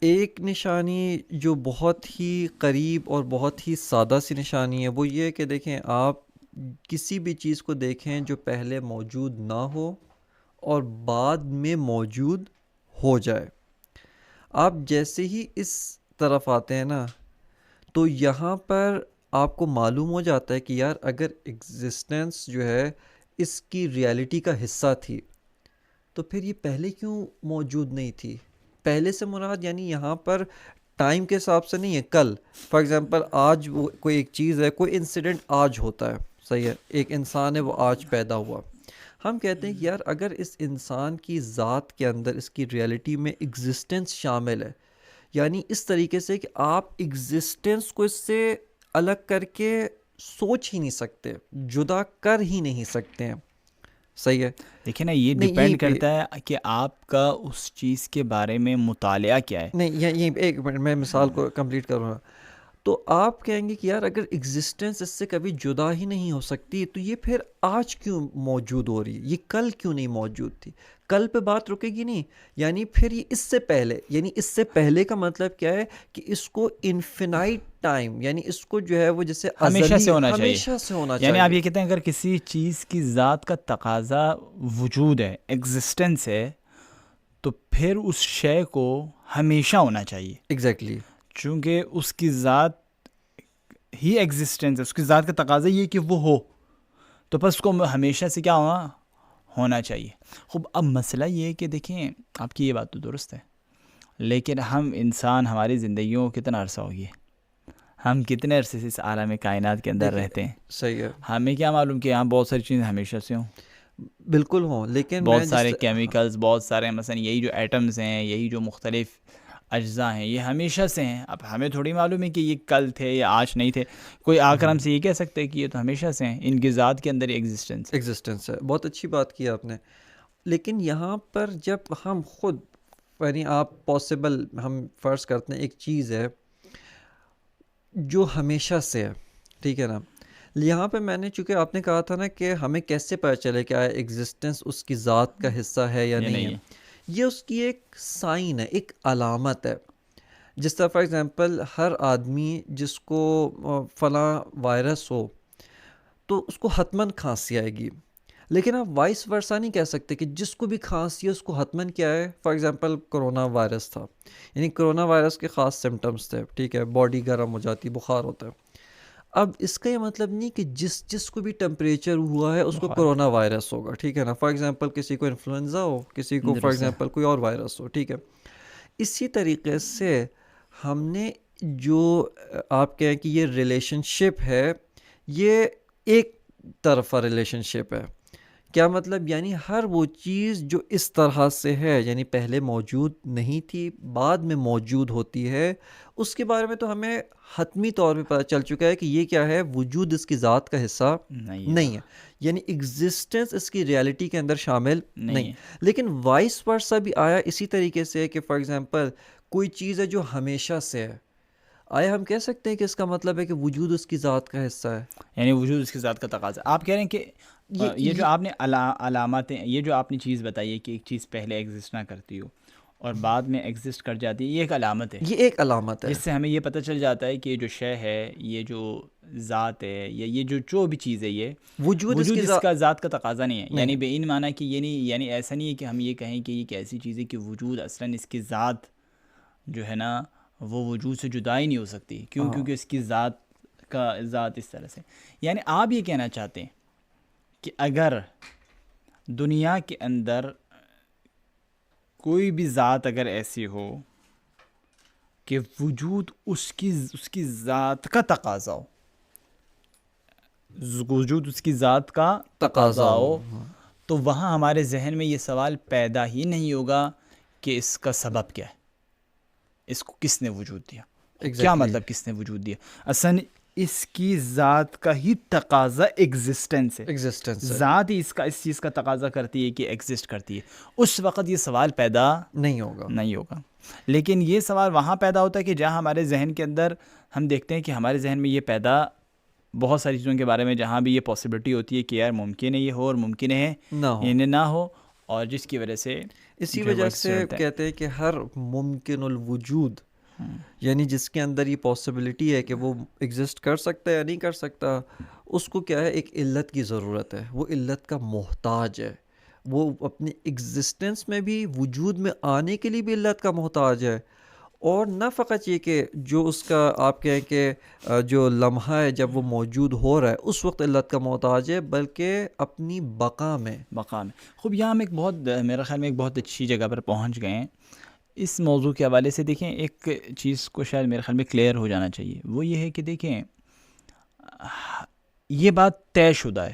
ایک نشانی جو بہت ہی قریب اور بہت ہی سادہ سی نشانی ہے وہ یہ ہے کہ دیکھیں آپ کسی بھی چیز کو دیکھیں جو پہلے موجود نہ ہو اور بعد میں موجود ہو جائے، آپ جیسے ہی اس طرف آتے ہیں نا تو یہاں پر آپ کو معلوم ہو جاتا ہے کہ یار اگر ایگزسٹنس جو ہے اس کی ریالٹی کا حصہ تھی تو پھر یہ پہلے کیوں موجود نہیں تھی؟ پہلے سے مراد یعنی یہاں پر ٹائم کے حساب سے نہیں ہے، کل فار ایگزامپل آج وہ کوئی ایک چیز ہے، کوئی انسیڈنٹ آج ہوتا ہے، صحیح ہے، ایک انسان ہے وہ آج پیدا ہوا، ہم کہتے ہیں کہ یار اگر اس انسان کی ذات کے اندر اس کی ریالٹی میں ایگزسٹنس شامل ہے، یعنی اس طریقے سے کہ آپ ایگزسٹنس کو اس سے الگ کر کے سوچ ہی نہیں سکتے، جدا کر ہی نہیں سکتے ہیں، صحیح ہے، دیکھیں نا، یہ نہیں یہیں ڈیپینڈ پہ کرتا ہے کہ آپ کا اس چیز کے بارے میں مطالعہ کیا ہے۔ نہیں یہیں پہ ایک منٹ میں مثال کو کمپلیٹ کروں گا، تو آپ کہیں گے کہ یار اگر ایگزسٹنس اس سے کبھی جدا ہی نہیں ہو سکتی تو یہ پھر آج کیوں موجود ہو رہی ہے، یہ کل کیوں نہیں موجود تھی؟ کل پہ بات رکے گی نہیں، یعنی پھر یہ اس سے پہلے، یعنی اس سے پہلے کا مطلب کیا ہے کہ اس کو انفینائٹ ٹائم، یعنی اس کو جو ہے وہ جیسے ہمیشہ ازلی سے ہونا چاہیے، ہمیشہ سے ہونا یعنی آپ چاہیے، یہ کہتے ہیں اگر کسی چیز کی ذات کا تقاضا وجود ہے، ایگزسٹنس ہے، تو پھر اس شے کو ہمیشہ ہونا چاہیے، ایگزیکٹلی چونکہ اس کی ذات ہی ایگزسٹنس ہے، اس کی ذات کا تقاضا یہ کہ وہ ہو، تو بس اس کو ہمیشہ سے کیا ہونا چاہیے۔ خب اب مسئلہ یہ ہے کہ دیکھیں، آپ کی یہ بات تو درست ہے، لیکن ہم انسان ہماری زندگیوں کو کتنا عرصہ ہو گیا، ہم کتنے عرصے سے اس عالم کائنات کے اندر دیکھیں رہتے ہیں، صحیح ہے، ہمیں کیا معلوم کہ یہاں بہت ساری چیزیں ہمیشہ سے ہوں، بالکل ہوں، لیکن میں بہت جس سارے کیمیکلز، بہت سارے مثلا یہی جو ایٹمز ہیں، یہی جو مختلف اجزاء ہیں، یہ ہمیشہ سے ہیں۔ اب ہمیں تھوڑی معلوم ہے کہ یہ کل تھے یا آج نہیں تھے، کوئی آ کر ہم سے یہ کہہ سکتے ہے کہ یہ تو ہمیشہ سے ہیں، ان کی ذات کے اندر ایگزسٹنس ہے۔ ایگزسٹنس ہے، بہت اچھی بات کی آپ نے، لیکن یہاں پر جب ہم خود یعنی آپ پاسبل ہم فرض کرتے ہیں ایک چیز ہے جو ہمیشہ سے ہے، ٹھیک ہے نا، یہاں پہ میں نے چونکہ آپ نے کہا تھا نا کہ ہمیں کیسے پتہ چلے کہ آیا ایگزسٹنس اس کی ذات کا حصہ ہے یا یہ نہیں ہے، نہیں ہے، یہ اس کی ایک سائن ہے، ایک علامت ہے، جس طرح فار ایگزامپل ہر آدمی جس کو فلاں وائرس ہو تو اس کو حتماً کھانسی آئے گی، لیکن آپ وائس ورثہ نہیں کہہ سکتے کہ جس کو بھی کھانسی ہے اس کو حتماً کیا ہے، فار ایگزامپل کرونا وائرس تھا، یعنی کرونا وائرس کے خاص سمٹمز تھے، ٹھیک ہے، باڈی گرم ہو جاتی، بخار ہوتا ہے، اب اس کا یہ مطلب نہیں کہ جس کو بھی ٹمپریچر ہوا ہے اس کو بخار، کرونا وائرس ہوگا، ٹھیک ہے نا، فار ایگزامپل کسی کو انفلوئنزا ہو، کسی کو فار درست ہے۔ ایگزامپل کوئی اور وائرس ہو، ٹھیک ہے، اسی طریقے سے ہم نے جو آپ کہیں کہ یہ ریلیشن شپ ہے، یہ ایک طرفہ ریلیشن شپ ہے، کیا مطلب، یعنی ہر وہ چیز جو اس طرح سے ہے، یعنی پہلے موجود نہیں تھی بعد میں موجود ہوتی ہے، اس کے بارے میں تو ہمیں حتمی طور پہ پتہ چل چکا ہے کہ یہ کیا ہے، وجود اس کی ذات کا حصہ نہیں ہے، یعنی ایگزسٹنس اس کی ریالٹی کے اندر شامل نہیں، نہیں ہے۔ لیکن وائس ورثہ بھی آیا اسی طریقے سے کہ فار ایگزامپل کوئی چیز ہے جو ہمیشہ سے ہے، آیا ہم کہہ سکتے ہیں کہ اس کا مطلب ہے کہ وجود اس کی ذات کا حصہ ہے؟ یعنی وجود اس کی ذات کا تقاضا، آپ کہہ رہے ہیں کہ یہ جو آپ نے علامتیں، یہ جو آپ نے چیز بتائی ہے کہ ایک چیز پہلے ایگزسٹ نہ کرتی ہو اور بعد میں ایگزسٹ کر جاتی ہے، یہ ایک علامت ہے، یہ ایک علامت ہے، جس سے ہمیں یہ پتہ چل جاتا ہے کہ یہ جو شے ہے، یہ جو ذات ہے، یا یہ جو بھی چیز ہے، یہ وجود وجود کی اس کا ذات کا تقاضا نہیں ہے، نہیں یعنی ہے، بے ان معنی کہ یہ نہیں، یعنی ایسا نہیں ہے کہ ہم یہ کہیں کہ یہ ایک ایسی چیز ہے کہ وجود اصلاً اس کی ذات جو ہے نا وہ وجود سے جدا ہی نہیں ہو سکتی، کیوں؟ ہاں کیونکہ اس کی ذات کا ذات اس طرح سے. یعنی آپ یہ کہنا چاہتے ہیں کہ اگر دنیا کے اندر کوئی بھی ذات اگر ایسی ہو کہ وجود اس کی ذات کا تقاضا ہو، وجود اس کی ذات کا تقاضا ہو، تو وہاں ہمارے ذہن میں یہ سوال پیدا ہی نہیں ہوگا کہ اس کا سبب کیا ہے، اس کو کس نے وجود دیا. کیا مطلب کس نے وجود دیا؟ اصلاً اس کی ذات کا ہی تقاضا ایگزسٹنس ہے، ذات ہی اس چیز کا تقاضا کرتی ہے کہ ایگزسٹ کرتی ہے. اس وقت یہ سوال پیدا نہیں ہوگا. لیکن یہ سوال وہاں پیدا ہوتا ہے کہ جہاں ہمارے ذہن کے اندر ہم دیکھتے ہیں کہ ہمارے ذہن میں یہ پیدا بہت ساری چیزوں کے بارے میں جہاں بھی یہ پاسبلٹی ہوتی ہے کہ یار ممکن ہے یہ ہو اور ممکن ہے نہ ہو، اور جس کی وجہ سے اسی وجہ سے کہتے ہیں کہ ہر ممکن الوجود، یعنی جس کے اندر یہ پاسبلٹی ہے کہ وہ ایگزسٹ کر سکتا ہے یا نہیں کر سکتا، اس کو کیا ہے، ایک علت کی ضرورت ہے، وہ علت کا محتاج ہے، وہ اپنے ایگزسٹنس میں بھی، وجود میں آنے کے لیے بھی علت کا محتاج ہے. اور نہ فقط یہ کہ جو اس کا آپ کہیں کہ جو لمحہ ہے جب وہ موجود ہو رہا ہے اس وقت علت کا محتاج ہے، بلکہ اپنی بقا میں. خوب یہاں ہم ایک بہت میرے خیال میں ایک بہت اچھی جگہ پر پہنچ گئے ہیں اس موضوع کے حوالے سے. دیکھیں ایک چیز کو شاید میرے خیال میں کلیئر ہو جانا چاہیے، وہ یہ ہے کہ دیکھیں یہ بات طے شدہ ہے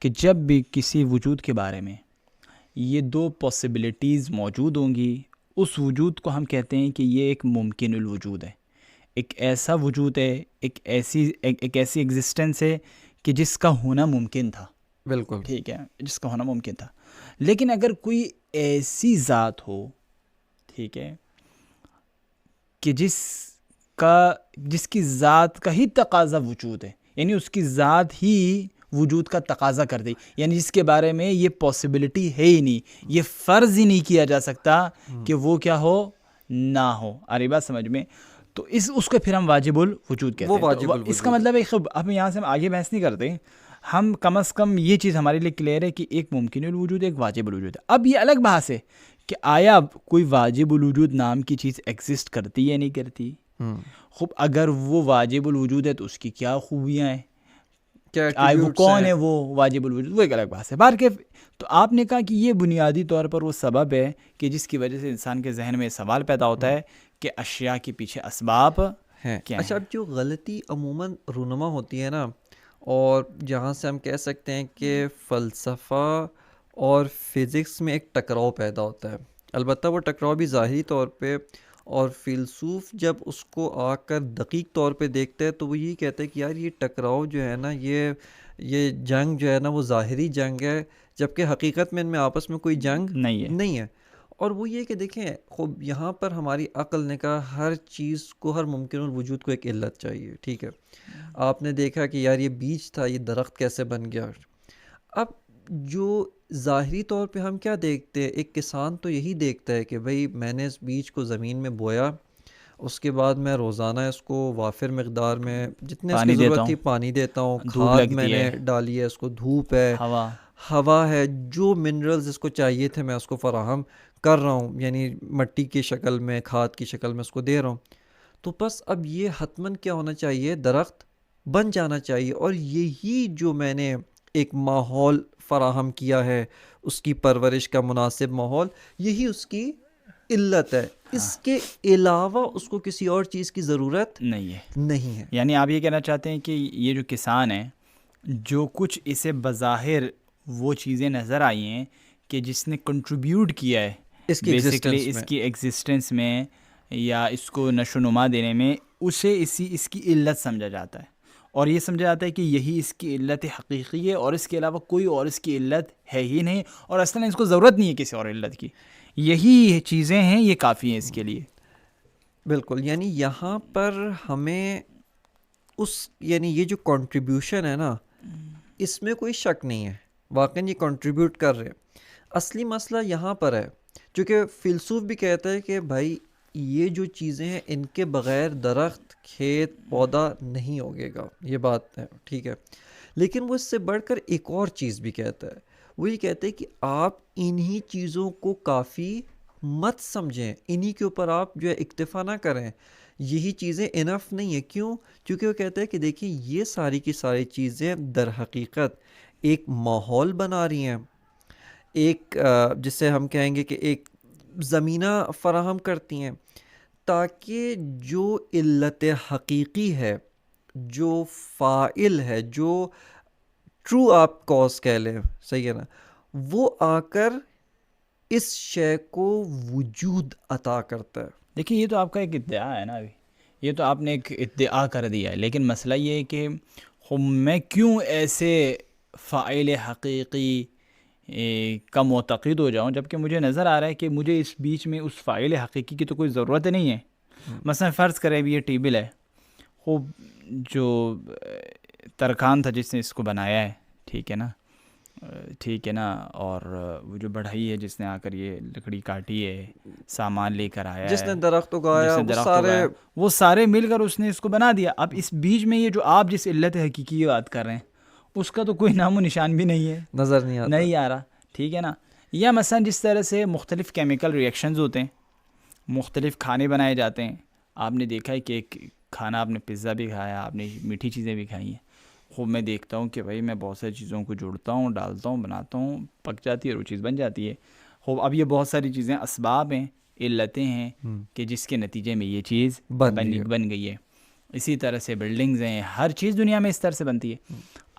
کہ جب بھی کسی وجود کے بارے میں یہ دو پاسبلٹیز موجود ہوں گی، اس وجود کو ہم کہتے ہیں کہ یہ ایک ممکن الوجود ہے، ایک ایسا وجود ہے، ایک ایسی ایگزسٹنس ہے کہ جس کا ہونا ممکن تھا. بالکل ٹھیک ہے، جس کا ہونا ممکن تھا. لیکن اگر کوئی ایسی ذات ہو، ٹھیک ہے، کہ جس کی ذات کا ہی تقاضا وجود ہے، یعنی اس کی ذات ہی وجود کا تقاضا کر دی، یعنی جس کے بارے میں یہ پاسبلٹی ہے ہی نہیں، یہ فرض ہی نہیں کیا جا سکتا کہ وہ کیا ہو، نہ ہو. آ رہی بات سمجھ میں؟ تو اس کو پھر ہم واجب الوجود کہتے ہیں. اس کا مطلب ہے اب یہاں سے ہم آگے بحث نہیں کرتے، ہم کم از کم یہ چیز ہمارے لیے کلیئر ہے کہ ایک ممکن الوجود ہے، ایک واجب الوجود ہے. اب یہ الگ بحث ہے کہ آیا کوئی واجب الوجود نام کی چیز ایگزسٹ کرتی ہے یا نہیں کرتی. خوب اگر وہ واجب الوجود ہے تو اس کی کیا خوبیاں ہیں، وہ کون ہے وہ واجب الوجود، وہ ایک الگ بحث ہے. بہرکیف تو آپ نے کہا کہ یہ بنیادی طور پر وہ سبب ہے کہ جس کی وجہ سے انسان کے ذہن میں سوال پیدا ہوتا ہے کہ اشیاء کے پیچھے اسباب ہیں. اچھا، اب جو غلطی عموماً رونما ہوتی ہے نا، اور جہاں سے ہم کہہ سکتے ہیں کہ فلسفہ اور فزکس میں ایک ٹکراؤ پیدا ہوتا ہے. البتہ وہ ٹکراؤ بھی ظاہری طور پہ، اور فیلسوف جب اس کو آ کر دقیق طور پہ دیکھتے ہیں تو وہ یہی کہتے ہیں کہ یار یہ ٹکراؤ جو ہے نا، یہ جنگ جو ہے نا وہ ظاہری جنگ ہے، جبکہ حقیقت میں ان میں آپس میں کوئی جنگ نہیں ہے. اور وہ یہ کہ دیکھیں خوب یہاں پر ہماری عقل نے کہا ہر چیز کو، ہر ممکن الوجود کو ایک علت چاہیے. ٹھیک ہے، آپ نے دیکھا کہ یار یہ بیج تھا، یہ درخت کیسے بن گیا. اب جو ظاہری طور پہ ہم کیا دیکھتے ہیں، ایک کسان تو یہی دیکھتا ہے کہ بھئی میں نے اس بیج کو زمین میں بویا، اس کے بعد میں روزانہ اس کو وافر مقدار میں جتنے اس کی ضرورت تھی پانی دیتا ہوں، کھاد میں نے ڈالی ہے، اس کو دھوپ ہے، ہوا ہے، جو منرلز اس کو چاہیے تھے میں اس کو فراہم کر رہا ہوں، یعنی مٹی کی شکل میں، کھاد کی شکل میں اس کو دے رہا ہوں. تو بس اب یہ حتماً کیا ہونا چاہیے، درخت بن جانا چاہیے. اور یہی جو میں نے ایک ماحول فراہم کیا ہے، اس کی پرورش کا مناسب ماحول، یہی اس کی علت ہے. اس کے علاوہ اس کو کسی اور چیز کی ضرورت نہیں ہے. یعنی آپ یہ کہنا چاہتے ہیں کہ یہ جو کسان ہے، جو کچھ اسے بظاہر وہ چیزیں نظر آئی ہیں کہ جس نے کنٹریبیوٹ کیا ہے بیسیکلی اس کی ایگزسٹنس میں یا اس کو نشو و نما دینے میں، اسے اس کی علت سمجھا جاتا ہے، اور یہ سمجھا جاتا ہے کہ یہی اس کی علت حقیقی ہے، اور اس کے علاوہ کوئی اور اس کی علت ہے ہی نہیں، اور اصلاً اس کو ضرورت نہیں ہے کسی اور علت کی، یہی چیزیں ہیں، یہ کافی ہیں اس کے لیے. بالکل. یعنی یہاں پر ہمیں یعنی یہ جو کنٹریبیوشن ہے نا، اس میں کوئی شک نہیں ہے، واقعی یہ کنٹریبیوٹ کر رہے ہیں. اصلی مسئلہ یہاں پر ہے، چونکہ فیلسوف بھی کہتا ہے کہ بھائی یہ جو چیزیں ہیں ان کے بغیر درخت، کھیت، پودا نہیں ہوگے گا، یہ بات ہے. ٹھیک ہے، لیکن وہ اس سے بڑھ کر ایک اور چیز بھی کہتا ہے. وہ یہ کہتے ہیں کہ آپ انہی چیزوں کو کافی مت سمجھیں، انہی کے اوپر آپ جو ہے اکتفا نہ کریں. یہی چیزیں انف نہیں ہیں. کیوں؟ کیونکہ وہ کہتا ہے کہ دیکھیں یہ ساری کی ساری چیزیں در حقیقت ایک ماحول بنا رہی ہیں، ایک جسے ہم کہیں گے کہ ایک زمینہ فراہم کرتی ہیں، تاکہ جو علت حقیقی ہے، جو فاعل ہے، جو ٹرو آپ کاز کہہ لیں، صحیح ہے نا، وہ آ کر اس شے کو وجود عطا کرتا ہے. دیکھیے یہ تو آپ کا ایک ادعا ہے نا، ابھی یہ تو آپ نے ایک ادعا کر دیا ہے، لیکن مسئلہ یہ ہے کہ میں کیوں ایسے فاعل حقیقی کا معتقد ہو جاؤں، جبکہ مجھے نظر آ رہا ہے کہ مجھے اس بیچ میں اس فاعل حقیقی کی تو کوئی ضرورت نہیں ہے. مثلا فرض کرے ابھی یہ ٹیبل ہے، خوب جو ترکان تھا جس نے اس کو بنایا ہے، ٹھیک ہے نا، ٹھیک ہے نا، اور وہ جو بڑھئی ہے جس نے آ کر یہ لکڑی کاٹی ہے، سامان لے کر آیا جس ہے، نے درخت اگایا، جس نے وہ درخت سارے اگایا، وہ سارے مل کر اس نے اس کو بنا دیا. اب اس بیچ میں یہ جو آپ جس علت حقیقی کی بات کر رہے ہیں اس کا تو کوئی نام و نشان بھی نہیں ہے، نظر نہیں آتا. نہیں آ رہا، ٹھیک ہے نا. یا مثلا جس طرح سے مختلف کیمیکل ریئیکشنز ہوتے ہیں، مختلف کھانے بنائے جاتے ہیں. آپ نے دیکھا ہے کہ ایک کھانا، آپ نے پزا بھی کھایا، آپ نے میٹھی چیزیں بھی کھائی ہیں. خوب میں دیکھتا ہوں کہ بھائی میں بہت ساری چیزوں کو جوڑتا ہوں، ڈالتا ہوں، بناتا ہوں، پک جاتی ہے اور وہ چیز بن جاتی ہے. خوب اب یہ بہت ساری چیزیں اسباب ہیں، علتیں ہیں کہ جس کے نتیجے میں یہ چیز بن گئی ہے. اسی طرح سے بلڈنگز ہیں، ہر چیز دنیا میں اس طرح سے بنتی ہے.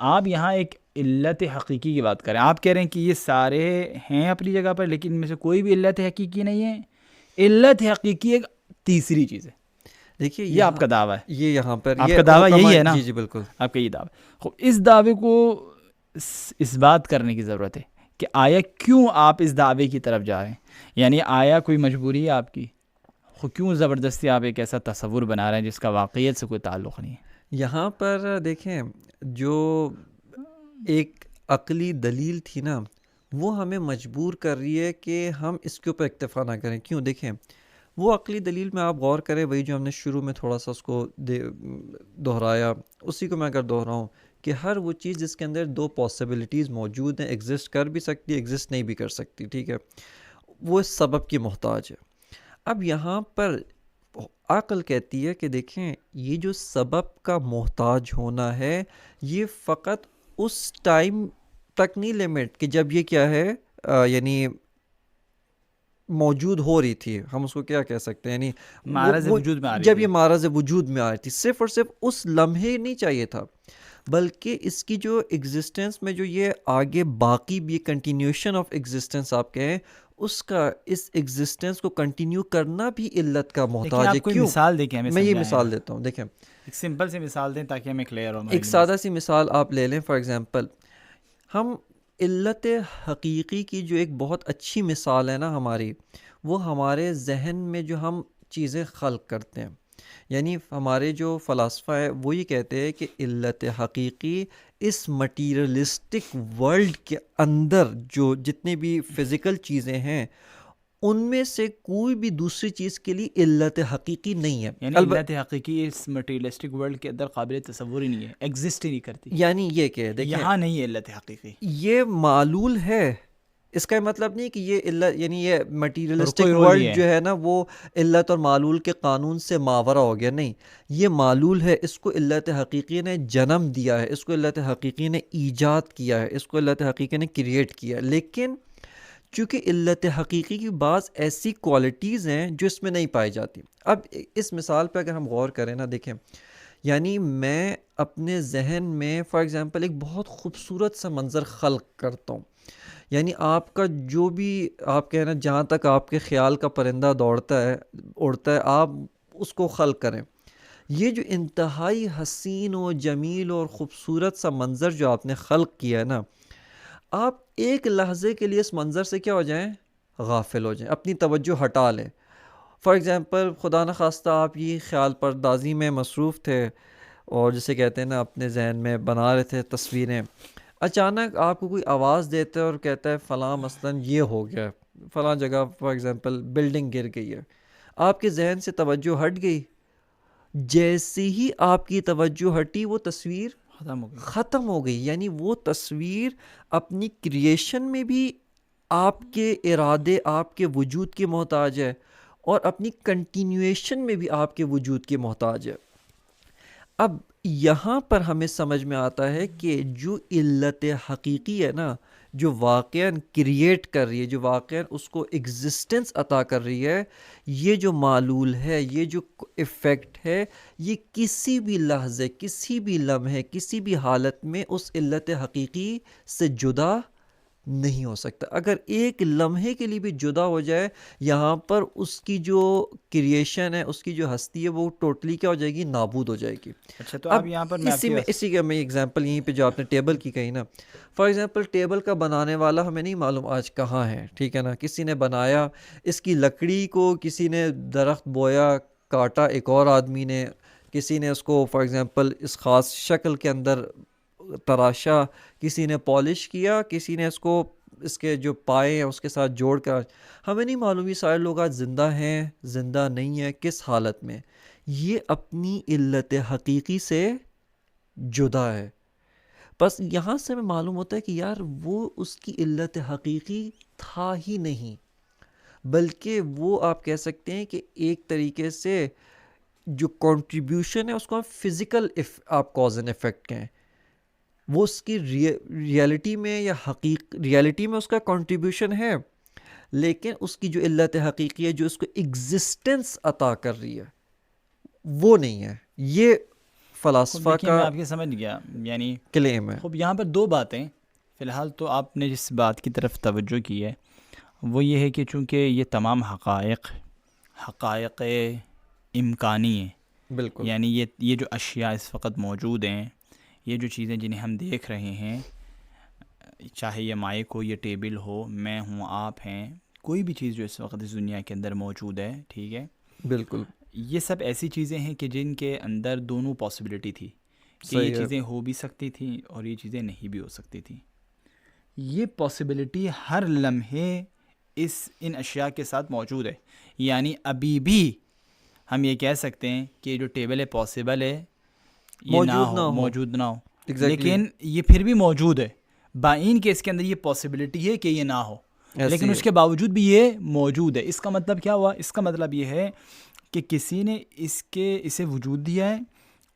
آپ یہاں ایک علت حقیقی کی بات کریں، آپ کہہ رہے ہیں کہ یہ سارے ہیں اپنی جگہ پر، لیکن ان میں سے کوئی بھی علت حقیقی نہیں ہے. علت حقیقی ایک تیسری چیز ہے. دیکھیے یہ آپ کا دعویٰ ہے، یہ یہاں پر آپ یہ کا دعویٰ یہی ہے نا؟ جی بالکل. آپ کا یہ دعویٰ. خوب اس دعوے کو اس بات کرنے کی ضرورت ہے کہ آیا کیوں آپ اس دعوے کی طرف جا رہے ہیں، یعنی آیا کوئی مجبوری ہے آپ کی، کیوں زبردستی آپ ایک ایسا تصور بنا رہے ہیں جس کا واقعیت سے کوئی تعلق نہیں ہے. یہاں پر دیکھیں جو ایک عقلی دلیل تھی نا، وہ ہمیں مجبور کر رہی ہے کہ ہم اس کے اوپر اکتفا نہ کریں. کیوں؟ دیکھیں وہ عقلی دلیل میں آپ غور کریں، وہی جو ہم نے شروع میں تھوڑا سا اس کو دہرایا، اسی کو میں اگر دہراؤں کہ ہر وہ چیز جس کے اندر دو پاسبلٹیز موجود ہیں، ایگزسٹ کر بھی سکتی ہے، ایگزسٹ نہیں بھی کر سکتی، ٹھیک ہے، وہ اس سبب کی محتاج ہے. اب یہاں پر عقل کہتی ہے کہ دیکھیں یہ جو سبب کا محتاج ہونا ہے، یہ فقط اس ٹائم تک نہیں لمٹ کہ جب یہ کیا ہے یعنی موجود ہو رہی تھی، ہم اس کو کیا کہہ سکتے ہیں، یعنی معرض وجود میں آ رہی جب تھی. یہ معرض وجود میں آ رہی تھی، صرف اور صرف اس لمحے نہیں چاہیے تھا، بلکہ اس کی جو ایگزسٹنس میں جو یہ آگے باقی بھی کنٹینیوشن آف ایگزسٹنس آپ کہیں، اس کا اس ایگزسٹنس کو کنٹینیو کرنا بھی علت کا محتاج ہے. آپ کوئی کیوں؟ مثال دیں کہ ہمیں میں یہ سمجھائیں مثال ذرا. دیتا ہوں. دیکھیں ایک سمپل سی مثال دیں تاکہ ہمیں کلیئر ہو. ایک سادہ سی مثال آپ لے لیں. فار ایگزامپل ہم علت حقیقی کی جو ایک بہت اچھی مثال ہے نا ہماری، وہ ہمارے ذہن میں جو ہم چیزیں خلق کرتے ہیں. یعنی ہمارے جو فلاسفہ ہے وہ یہ کہتے ہیں کہ علت حقیقی اس مٹیریلسٹک ورلڈ کے اندر جو جتنے بھی فزیکل چیزیں ہیں، ان میں سے کوئی بھی دوسری چیز کے لیے علت حقیقی نہیں ہے. یعنی علت حقیقی اس مٹیریلسٹک ورلڈ کے اندر قابل تصور ہی نہیں ہے، ایگزسٹ ہی نہیں کرتی. یعنی یہ کہ دیکھیں یہاں نہیں ہے علت حقیقی، یہ معلول ہے. اس کا مطلب نہیں کہ یہ علت، یعنی یہ مٹیریلسٹک کوئی رول نہیں ورلڈ جو ہے نا وہ علت اور معلول کے قانون سے ماورا ہو گیا. نہیں، یہ معلول ہے، اس کو علت حقیقی نے جنم دیا ہے، اس کو علت حقیقی نے ایجاد کیا ہے، اس کو علت حقیقی نے کریٹ کیا ہے. لیکن چونکہ علت حقیقی کی بعض ایسی کوالٹیز ہیں جو اس میں نہیں پائی جاتی. اب اس مثال پہ اگر ہم غور کریں نا، دیکھیں یعنی میں اپنے ذہن میں فار ایگزامپل ایک بہت خوبصورت سا منظر خلق کرتا ہوں. یعنی آپ کا جو بھی آپ کہنا، جہاں تک آپ کے خیال کا پرندہ دوڑتا ہے اڑتا ہے، آپ اس کو خلق کریں. یہ جو انتہائی حسین و جمیل اور خوبصورت سا منظر جو آپ نے خلق کیا ہے نا، آپ ایک لحظے کے لیے اس منظر سے کیا ہو جائیں؟ غافل ہو جائیں، اپنی توجہ ہٹا لیں. فار ایگزامپل خدا نخواستہ آپ یہ خیال پردازی میں مصروف تھے اور جسے کہتے ہیں نا اپنے ذہن میں بنا رہے تھے تصویریں، اچانک آپ کو کوئی آواز دیتا ہے اور کہتا ہے فلاں مثلاً یہ ہو گیا، فلاں جگہ فار ایگزامپل بلڈنگ گر گئی ہے. آپ کے ذہن سے توجہ ہٹ گئی. جیسے ہی آپ کی توجہ ہٹی وہ تصویر ختم ہو گئی. یعنی وہ تصویر اپنی کریشن میں بھی آپ کے ارادے، آپ کے وجود کی محتاج ہے، اور اپنی کنٹینیویشن میں بھی آپ کے وجود کے محتاج ہے. اب یہاں پر ہمیں سمجھ میں آتا ہے کہ جو علت حقیقی ہے نا، جو واقعاً کریٹ کر رہی ہے، جو واقعاً اس کو ایگزسٹنس عطا کر رہی ہے، یہ جو معلول ہے، یہ جو ایفیکٹ ہے، یہ کسی بھی لحظے، کسی بھی لمحے، کسی بھی حالت میں اس علت حقیقی سے جدا نہیں ہو سکتا. اگر ایک لمحے کے لیے بھی جدا ہو جائے، یہاں پر اس کی جو کریشن ہے، اس کی جو ہستی ہے، وہ ٹوٹلی کیا ہو جائے گی؟ نابود ہو جائے گی. اچھا تو اب آپ یہاں پر میں آپ کی اسی کا میں ایگزامپل یہیں پہ جو آپ نے ٹیبل کی کہی نا، فار ایگزامپل ٹیبل کا بنانے والا ہمیں نہیں معلوم آج کہاں ہے، ٹھیک ہے نا، کسی نے بنایا، اس کی لکڑی کو کسی نے درخت بویا، کاٹا ایک اور آدمی نے، کسی نے اس کو فار ایگزامپل اس خاص شکل کے اندر تراشا، کسی نے پالش کیا، کسی نے اس کو اس کے جو پائے ہیں اس کے ساتھ جوڑ کر. ہمیں نہیں معلوم یہ سارے لوگ آج زندہ ہیں، زندہ نہیں ہیں، کس حالت میں. یہ اپنی علت حقیقی سے جدا ہے. بس یہاں سے ہمیں معلوم ہوتا ہے کہ یار وہ اس کی علت حقیقی تھا ہی نہیں، بلکہ وہ آپ کہہ سکتے ہیں کہ ایک طریقے سے جو کنٹریبیوشن ہے اس کو آپ فزیکل آپ کاز اینڈ افیکٹ کہیں، وہ اس کی ریالٹی میں یا ریالٹی میں اس کا کنٹریبیوشن ہے، لیکن اس کی جو علت حقیقی ہے، جو اس کو ایگزسٹنس عطا کر رہی ہے، وہ نہیں ہے. یہ خوب فلاسفہ دیکھیے، کا میں آپ کے سمجھ گیا، یعنی کلیم ہے. خوب یہاں پر دو باتیں فی الحال تو آپ نے جس بات کی طرف توجہ کی ہے وہ یہ ہے کہ چونکہ یہ تمام حقائق امکانی ہیں، بالکل یعنی یہ جو اشیاء اس وقت موجود ہیں، یہ جو چیزیں جنہیں ہم دیکھ رہے ہیں، چاہے یہ مائک ہو، یہ ٹیبل ہو، میں ہوں، آپ ہیں، کوئی بھی چیز جو اس وقت اس دنیا کے اندر موجود ہے، ٹھیک ہے، بالکل یہ سب ایسی چیزیں ہیں کہ جن کے اندر دونوں پاسبلٹی تھی کہ یہ صحیح ہے. چیزیں ہو بھی سکتی تھیں اور یہ چیزیں نہیں بھی ہو سکتی تھیں. یہ پاسبلٹی ہر لمحے ان اشیاء کے ساتھ موجود ہے. یعنی ابھی بھی ہم یہ کہہ سکتے ہیں کہ یہ جو ٹیبل ہے پاسبل ہے یہ موجود نہ ہو، ایگزیکٹلی لیکن یہ پھر بھی موجود ہے. بائن کے اس کے اندر یہ پاسبلٹی ہے کہ یہ نہ ہو، لیکن اس کے باوجود بھی یہ موجود ہے. اس کا مطلب کیا ہوا؟ اس کا مطلب یہ ہے کہ کسی نے اسے وجود دیا ہے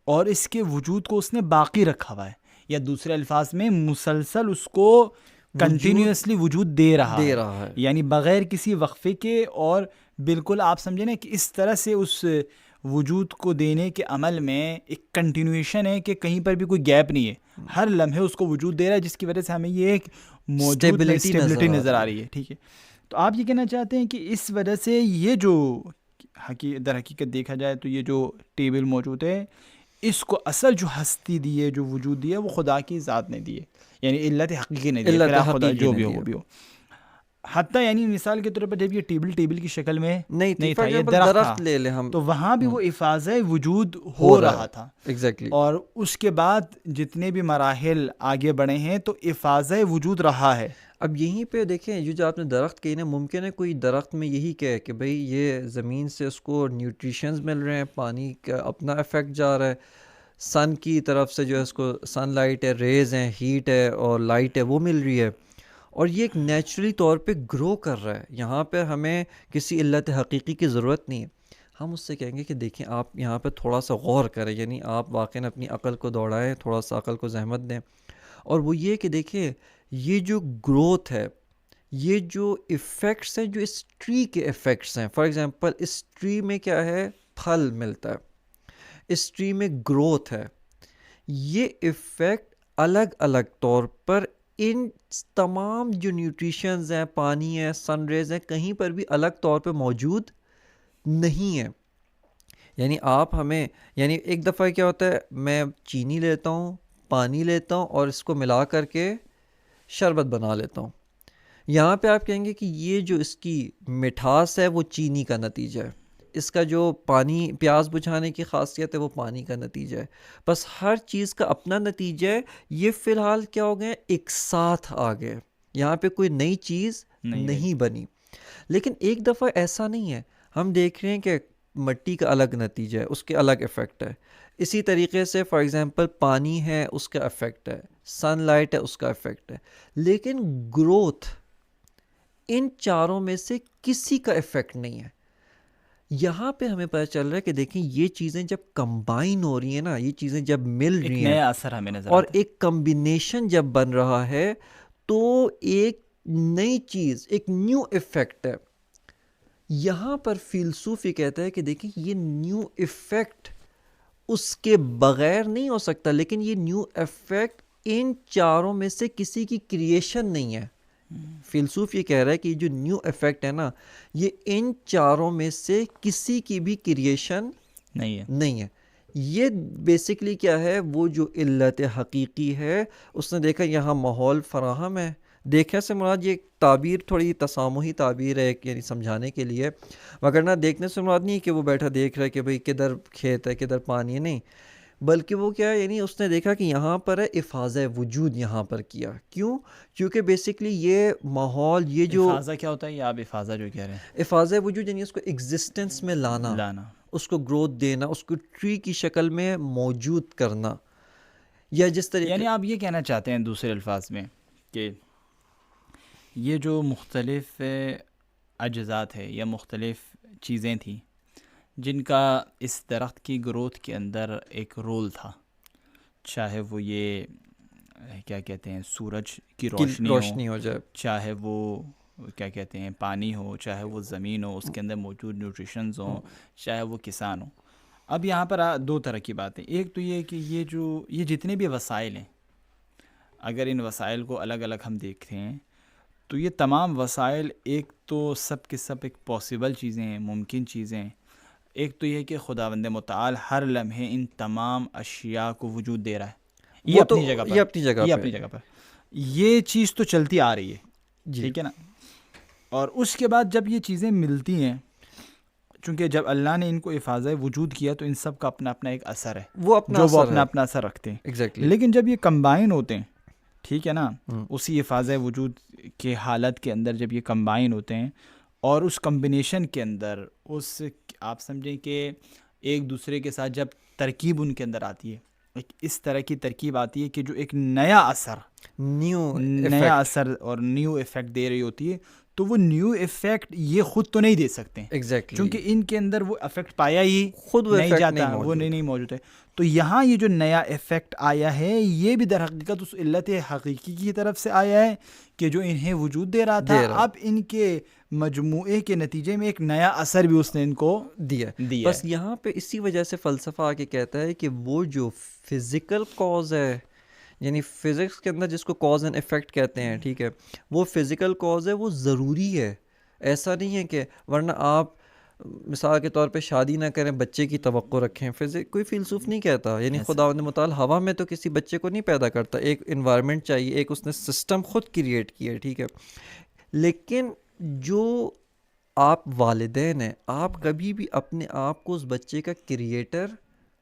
اور اس کے وجود کو اس نے باقی رکھا ہوا ہے، یا دوسرے الفاظ میں مسلسل اس کو کنٹینیوسلی وجود دے رہا ہے، یعنی بغیر کسی وقفے کے. اور بالکل آپ سمجھیں نا کہ اس طرح سے اس وجود کو دینے کے عمل میں ایک کنٹینیویشن ہے کہ کہیں پر بھی کوئی گیپ نہیں ہے، ہر لمحے اس کو وجود دے رہا ہے، جس کی وجہ سے ہمیں یہ ایک موجود اسٹیبلٹی نظر آ رہی ہے. ٹھیک ہے، تو آپ یہ کہنا چاہتے ہیں کہ اس وجہ سے یہ جو در حقیقت دیکھا جائے تو یہ جو ٹیبل موجود ہے، اس کو اصل جو ہستی دی ہے، جو وجود دی ہے، وہ خدا کی ذات نے دی ہے، یعنی علت حقیقی نے دی ہے، خدا جو بھی ہو وہ بھی ہو. حتیٰ یعنی مثال کے طور پر جب یہ ٹیبل کی شکل میں نہیں تھا، یہ درخت لے لیں ہم، تو وہاں بھی وہ افاظہ وجود ہو رہا تھا. ایگزیکٹلی. اور اس کے بعد جتنے بھی مراحل آگے بڑھے ہیں تو افاظہ وجود رہا ہے. اب یہیں پہ دیکھیں، جو آپ نے درخت کہی نا، ممکن ہے کوئی درخت میں یہی کہے کہ بھئی یہ زمین سے اس کو نیوٹریشنز مل رہے ہیں، پانی کا اپنا افیکٹ جا رہا ہے، سن کی طرف سے جو ہے اس کو سن لائٹ ہے، ریز ہیں، ہیٹ ہے اور لائٹ ہے، وہ مل رہی ہے، اور یہ ایک نیچرلی طور پہ گرو کر رہا ہے. یہاں پہ ہمیں کسی علت حقیقی کی ضرورت نہیں ہے. ہم اس سے کہیں گے کہ دیکھیں آپ یہاں پہ تھوڑا سا غور کریں، یعنی آپ واقعاً اپنی عقل کو دوڑائیں، تھوڑا سا عقل کو زحمت دیں، اور وہ یہ کہ دیکھیں یہ جو گروتھ ہے، یہ جو ایفیکٹس ہیں، جو اس ٹری کے ایفیکٹس ہیں، فار ایگزامپل اس ٹری میں کیا ہے؟ پھل ملتا ہے، اس ٹری میں گروتھ ہے. یہ ایفیکٹ الگ الگ طور پر ان تمام جو نیوٹریشنز ہیں، پانی ہے، سن ریز ہیں، کہیں پر بھی الگ طور پہ موجود نہیں ہے. یعنی آپ ہمیں، یعنی ایک دفعہ کیا ہوتا ہے، میں چینی لیتا ہوں، پانی لیتا ہوں اور اس کو ملا کر کے شربت بنا لیتا ہوں. یہاں پہ آپ کہیں گے کہ یہ جو اس کی مٹھاس ہے وہ چینی کا نتیجہ ہے، اس کا جو پانی پیاس بجھانے کی خاصیت ہے وہ پانی کا نتیجہ ہے. بس ہر چیز کا اپنا نتیجہ ہے. یہ فی الحال کیا ہو گئے؟ ایک ساتھ آ گئے، یہاں پہ کوئی نئی چیز نہیں بنی. لیکن ایک دفعہ ایسا نہیں ہے، ہم دیکھ رہے ہیں کہ مٹی کا الگ نتیجہ ہے، اس کے الگ افیکٹ ہے. اسی طریقے سے فار ایگزامپل پانی ہے، اس کا افیکٹ ہے، سن لائٹ ہے، اس کا افیکٹ ہے. لیکن گروتھ ان چاروں میں سے کسی کا افیکٹ نہیں ہے. یہاں پہ ہمیں پتہ چل رہا ہے کہ دیکھیں یہ چیزیں جب کمبائن ہو رہی ہیں نا، یہ چیزیں جب مل ایک رہی ہیں نیا اثر ہمیں نظر اور آتا ہے. ایک کمبینیشن جب بن رہا ہے تو ایک نئی چیز، ایک نیو ایفیکٹ ہے. یہاں پر فیلسوف یہ کہتا ہے کہ دیکھیں یہ نیو ایفیکٹ اس کے بغیر نہیں ہو سکتا، لیکن یہ نیو ایفیکٹ ان چاروں میں سے کسی کی کریشن نہیں ہے. فیلسوف یہ کہہ رہا ہے کہ جو نیو ایفیکٹ ہے نا، یہ ان چاروں میں سے کسی کی بھی کریشن نہیں ہے. یہ بیسکلی کیا ہے، وہ جو علت حقیقی ہے، اس نے دیکھا یہاں ماحول فراہم ہے. دیکھنے سے مراد یہ تعبیر تھوڑی تسامحی تعبیر ہے، یعنی سمجھانے کے لیے، وگرنہ دیکھنے سے مراد نہیں کہ وہ بیٹھا دیکھ رہا ہے کہ بھئی کدھر کھیت ہے کدھر پانی ہے، نہیں، بلکہ وہ کیا ہے، یعنی اس نے دیکھا کہ یہاں پر ہے افاظہ وجود یہاں پر کیا. کیوں؟ کیونکہ بیسکلی یہ ماحول، یہ جو افاظہ کیا ہوتا ہے، یہ آپ افاظہ جو کہہ رہے ہیں؟ افاظہ وجود یعنی اس کو ایگزسٹنس میں لانا، اس کو گروتھ دینا، اس کو ٹری کی شکل میں موجود کرنا. یا جس طریقے، یعنی آپ یہ کہنا چاہتے ہیں دوسرے الفاظ میں کہ یہ جو مختلف اجزات ہے یا مختلف چیزیں تھیں جن کا اس درخت کی گروتھ کے اندر ایک رول تھا، چاہے وہ یہ کیا کہتے ہیں سورج کی روشنی ہو جائے، چاہے وہ کیا کہتے ہیں پانی ہو، چاہے وہ زمین ہو، اس کے اندر موجود نیوٹریشنز ہوں، چاہے وہ کسان ہو. اب یہاں پر دو طرح کی باتیں، ایک تو یہ کہ یہ جتنے بھی وسائل ہیں، اگر ان وسائل کو الگ الگ ہم دیکھتے ہیں تو یہ تمام وسائل ایک تو سب کے سب ایک پاسبل چیزیں ہیں، ممکن چیزیں ہیں. ایک تو یہ کہ خداوند متعال ہر لمحے ان تمام اشیاء کو وجود دے رہا ہے، یہ اپنی جگہ پر یہ چیز تو چلتی آ رہی ہے، ٹھیک ہے نا. اور اس کے بعد جب یہ چیزیں ملتی ہیں، چونکہ جب اللہ نے ان کو افاظہ وجود کیا تو ان سب کا اپنا اپنا ایک اثر ہے، وہ اپنا اثر رکھتے ہیں. لیکن جب یہ کمبائن ہوتے ہیں، ٹھیک ہے نا، اسی افاظہ وجود کے حالت کے اندر جب یہ کمبائن ہوتے ہیں اور اس کمبینیشن کے اندر آپ سمجھیں کہ ایک دوسرے کے ساتھ جب ترکیب ان کے اندر آتی ہے، ایک اس طرح کی ترکیب آتی ہے کہ جو ایک نیا اثر اور نیو ایفیکٹ دے رہی ہوتی ہے، تو وہ نیو ایفیکٹ یہ خود تو نہیں دے سکتے کیونکہ ان کے اندر وہ ایفیکٹ پایا ہی خود نہیں جاتا، وہ نہیں موجود ہے. تو یہاں یہ جو نیا ایفیکٹ آیا ہے یہ بھی در حقیقت اس علت حقیقی کی طرف سے آیا ہے کہ جو انہیں وجود دے رہا تھا، اب ان کے مجموعے کے نتیجے میں ایک نیا اثر بھی اس نے ان کو دیا. بس یہاں پہ اسی وجہ سے فلسفہ آگے کہتا ہے کہ وہ جو فزیکل کاز ہے، یعنی فزکس کے اندر جس کو کاز اینڈ ایفیکٹ کہتے ہیں، ٹھیک ہے، وہ فزیکل کاز ہے، وہ ضروری ہے. ایسا نہیں ہے کہ ورنہ آپ مثال کے طور پہ شادی نہ کریں، بچے کی توقع رکھیں، کوئی فیلسوف نہیں کہتا. یعنی خداوند متعال ہوا میں تو کسی بچے کو نہیں پیدا کرتا، ایک انوائرمنٹ چاہیے، ایک اس نے سسٹم خود کریٹ کیا ہے، ٹھیک ہے. لیکن جو آپ والدین ہیں، آپ کبھی بھی اپنے آپ کو اس بچے کا کریٹر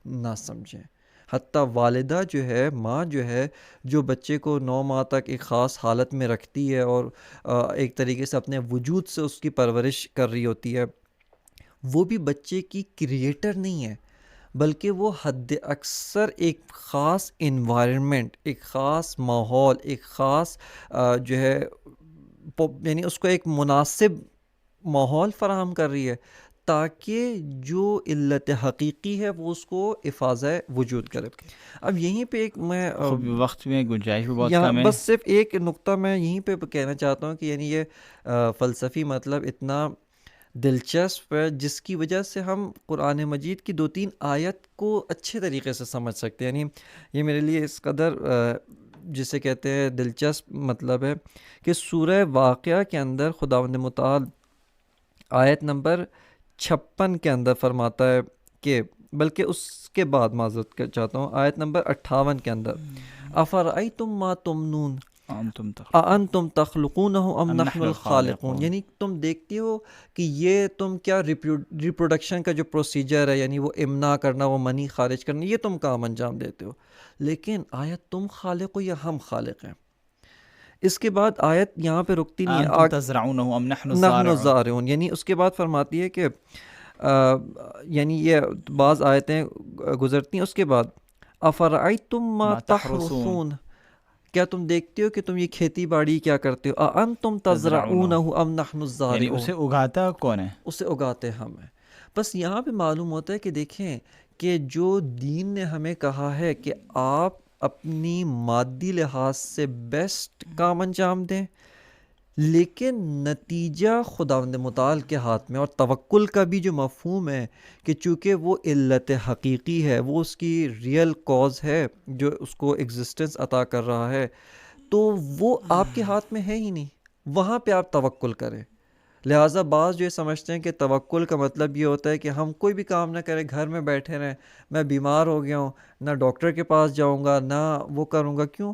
نہ سمجھیں. حتیٰ والدہ جو ہے، ماں جو ہے، جو بچے کو 9 ماہ تک ایک خاص حالت میں رکھتی ہے اور ایک طریقے سے اپنے وجود سے اس کی پرورش کر رہی ہوتی ہے، وہ بھی بچے کی کریٹر نہیں ہے، بلکہ وہ حد اکثر ایک خاص انوائرمنٹ، ایک خاص ماحول، ایک خاص جو ہے یعنی اس کو ایک مناسب ماحول فراہم کر رہی ہے تاکہ جو علت حقیقی ہے وہ اس کو افاظہ وجود کرے. اب یہیں پہ ایک میں وقت میں گنجائش بھی بہت کم ہے، بس صرف ایک نقطہ میں یہیں پہ کہنا چاہتا ہوں کہ یعنی یہ فلسفی مطلب اتنا دلچسپ ہے جس کی وجہ سے ہم قرآن مجید کی 2-3 آیت کو اچھے طریقے سے سمجھ سکتے ہیں. یعنی یہ میرے لیے اس قدر جسے کہتے ہیں دلچسپ مطلب ہے کہ سورہ واقعہ کے اندر خداوند متعال آیت نمبر 56 کے اندر فرماتا ہے کہ، بلکہ اس کے بعد معذرت چاہتا ہوں، آیت نمبر 58 کے اندر افرأیتم ما تمنون اَأَنْتُمْ تَخْلُقُونَهُ أَمْ نَحْنُ الْخَالِقُونَ، یعنی تم دیکھتی ہو کہ یہ تم کیا ریپروڈکشن کا جو پروسیجر ہے، یعنی وہ امنا کرنا، وہ منی خارج کرنا، یہ تم کام انجام دیتے ہو، لیکن آیت تم خالق ہو یا ہم خالق ہیں. اس کے بعد آیت یہاں پہ رکتی نہیں ہے، انتم تزرعونه ام نحن نحن الزارعون، الزارعون، یعنی اس کے بعد فرماتی ہے کہ یعنی یہ بعض آیتیں گزرتی ہیں، اس کے بعد افرأیتم ما تحرثون، کیا تم دیکھتے ہو کہ تم یہ کھیتی باڑی کیا کرتے ہو، اَأَنْتُمْ تَزْرَعُونَهُ أَمْ نَحْنُ الزَّارِعُونَ، اسے اگاتا کون ہے؟ اسے اگاتے ہم ہیں. بس یہاں پہ معلوم ہوتا ہے کہ دیکھیں کہ جو دین نے ہمیں کہا ہے کہ آپ اپنی مادی لحاظ سے بیسٹ کام انجام دیں، لیکن نتیجہ خداوند متعال کے ہاتھ میں، اور توکل کا بھی جو مفہوم ہے کہ چونکہ وہ علت حقیقی ہے، وہ اس کی ریئل کاز ہے جو اس کو ایگزسٹنس عطا کر رہا ہے، تو وہ آپ کے ہاتھ میں ہے ہی نہیں، وہاں پہ آپ توکل کریں۔ لہٰذا بعض جو یہ سمجھتے ہیں کہ توکل کا مطلب یہ ہوتا ہے کہ ہم کوئی بھی کام نہ کریں، گھر میں بیٹھے رہیں، میں بیمار ہو گیا ہوں، نہ ڈاکٹر کے پاس جاؤں گا نہ وہ کروں گا، کیوں؟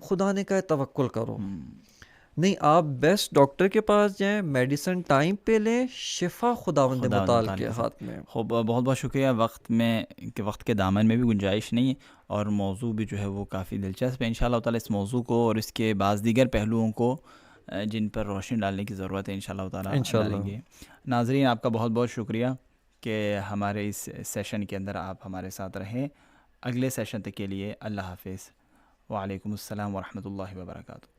خدا نے کہا ہے توکل کرو۔ نہیں، آپ بیسٹ ڈاکٹر کے پاس جائیں، میڈیسن ٹائم پہ لیں، شفا خداوند خداوند متعال متعال کے کے ساتھ۔ ہاتھ میں۔ خوب، بہت بہت شکریہ۔ وقت کے دامن میں بھی گنجائش نہیں ہے، اور موضوع بھی جو ہے وہ کافی دلچسپ ہے۔ انشاءاللہ تعالیٰ اس موضوع کو اور اس کے بعض دیگر پہلوؤں کو جن پر روشنی ڈالنے کی ضرورت ہے انشاءاللہ تعالیٰ انشاءاللہ۔ ڈالیں گے۔ ناظرین، آپ کا بہت بہت شکریہ کہ ہمارے اس سیشن کے اندر آپ ہمارے ساتھ رہیں۔ اگلے سیشن تک کے لیے اللہ حافظ۔ وعلیکم السلام ورحمۃ اللہ وبرکاتہ۔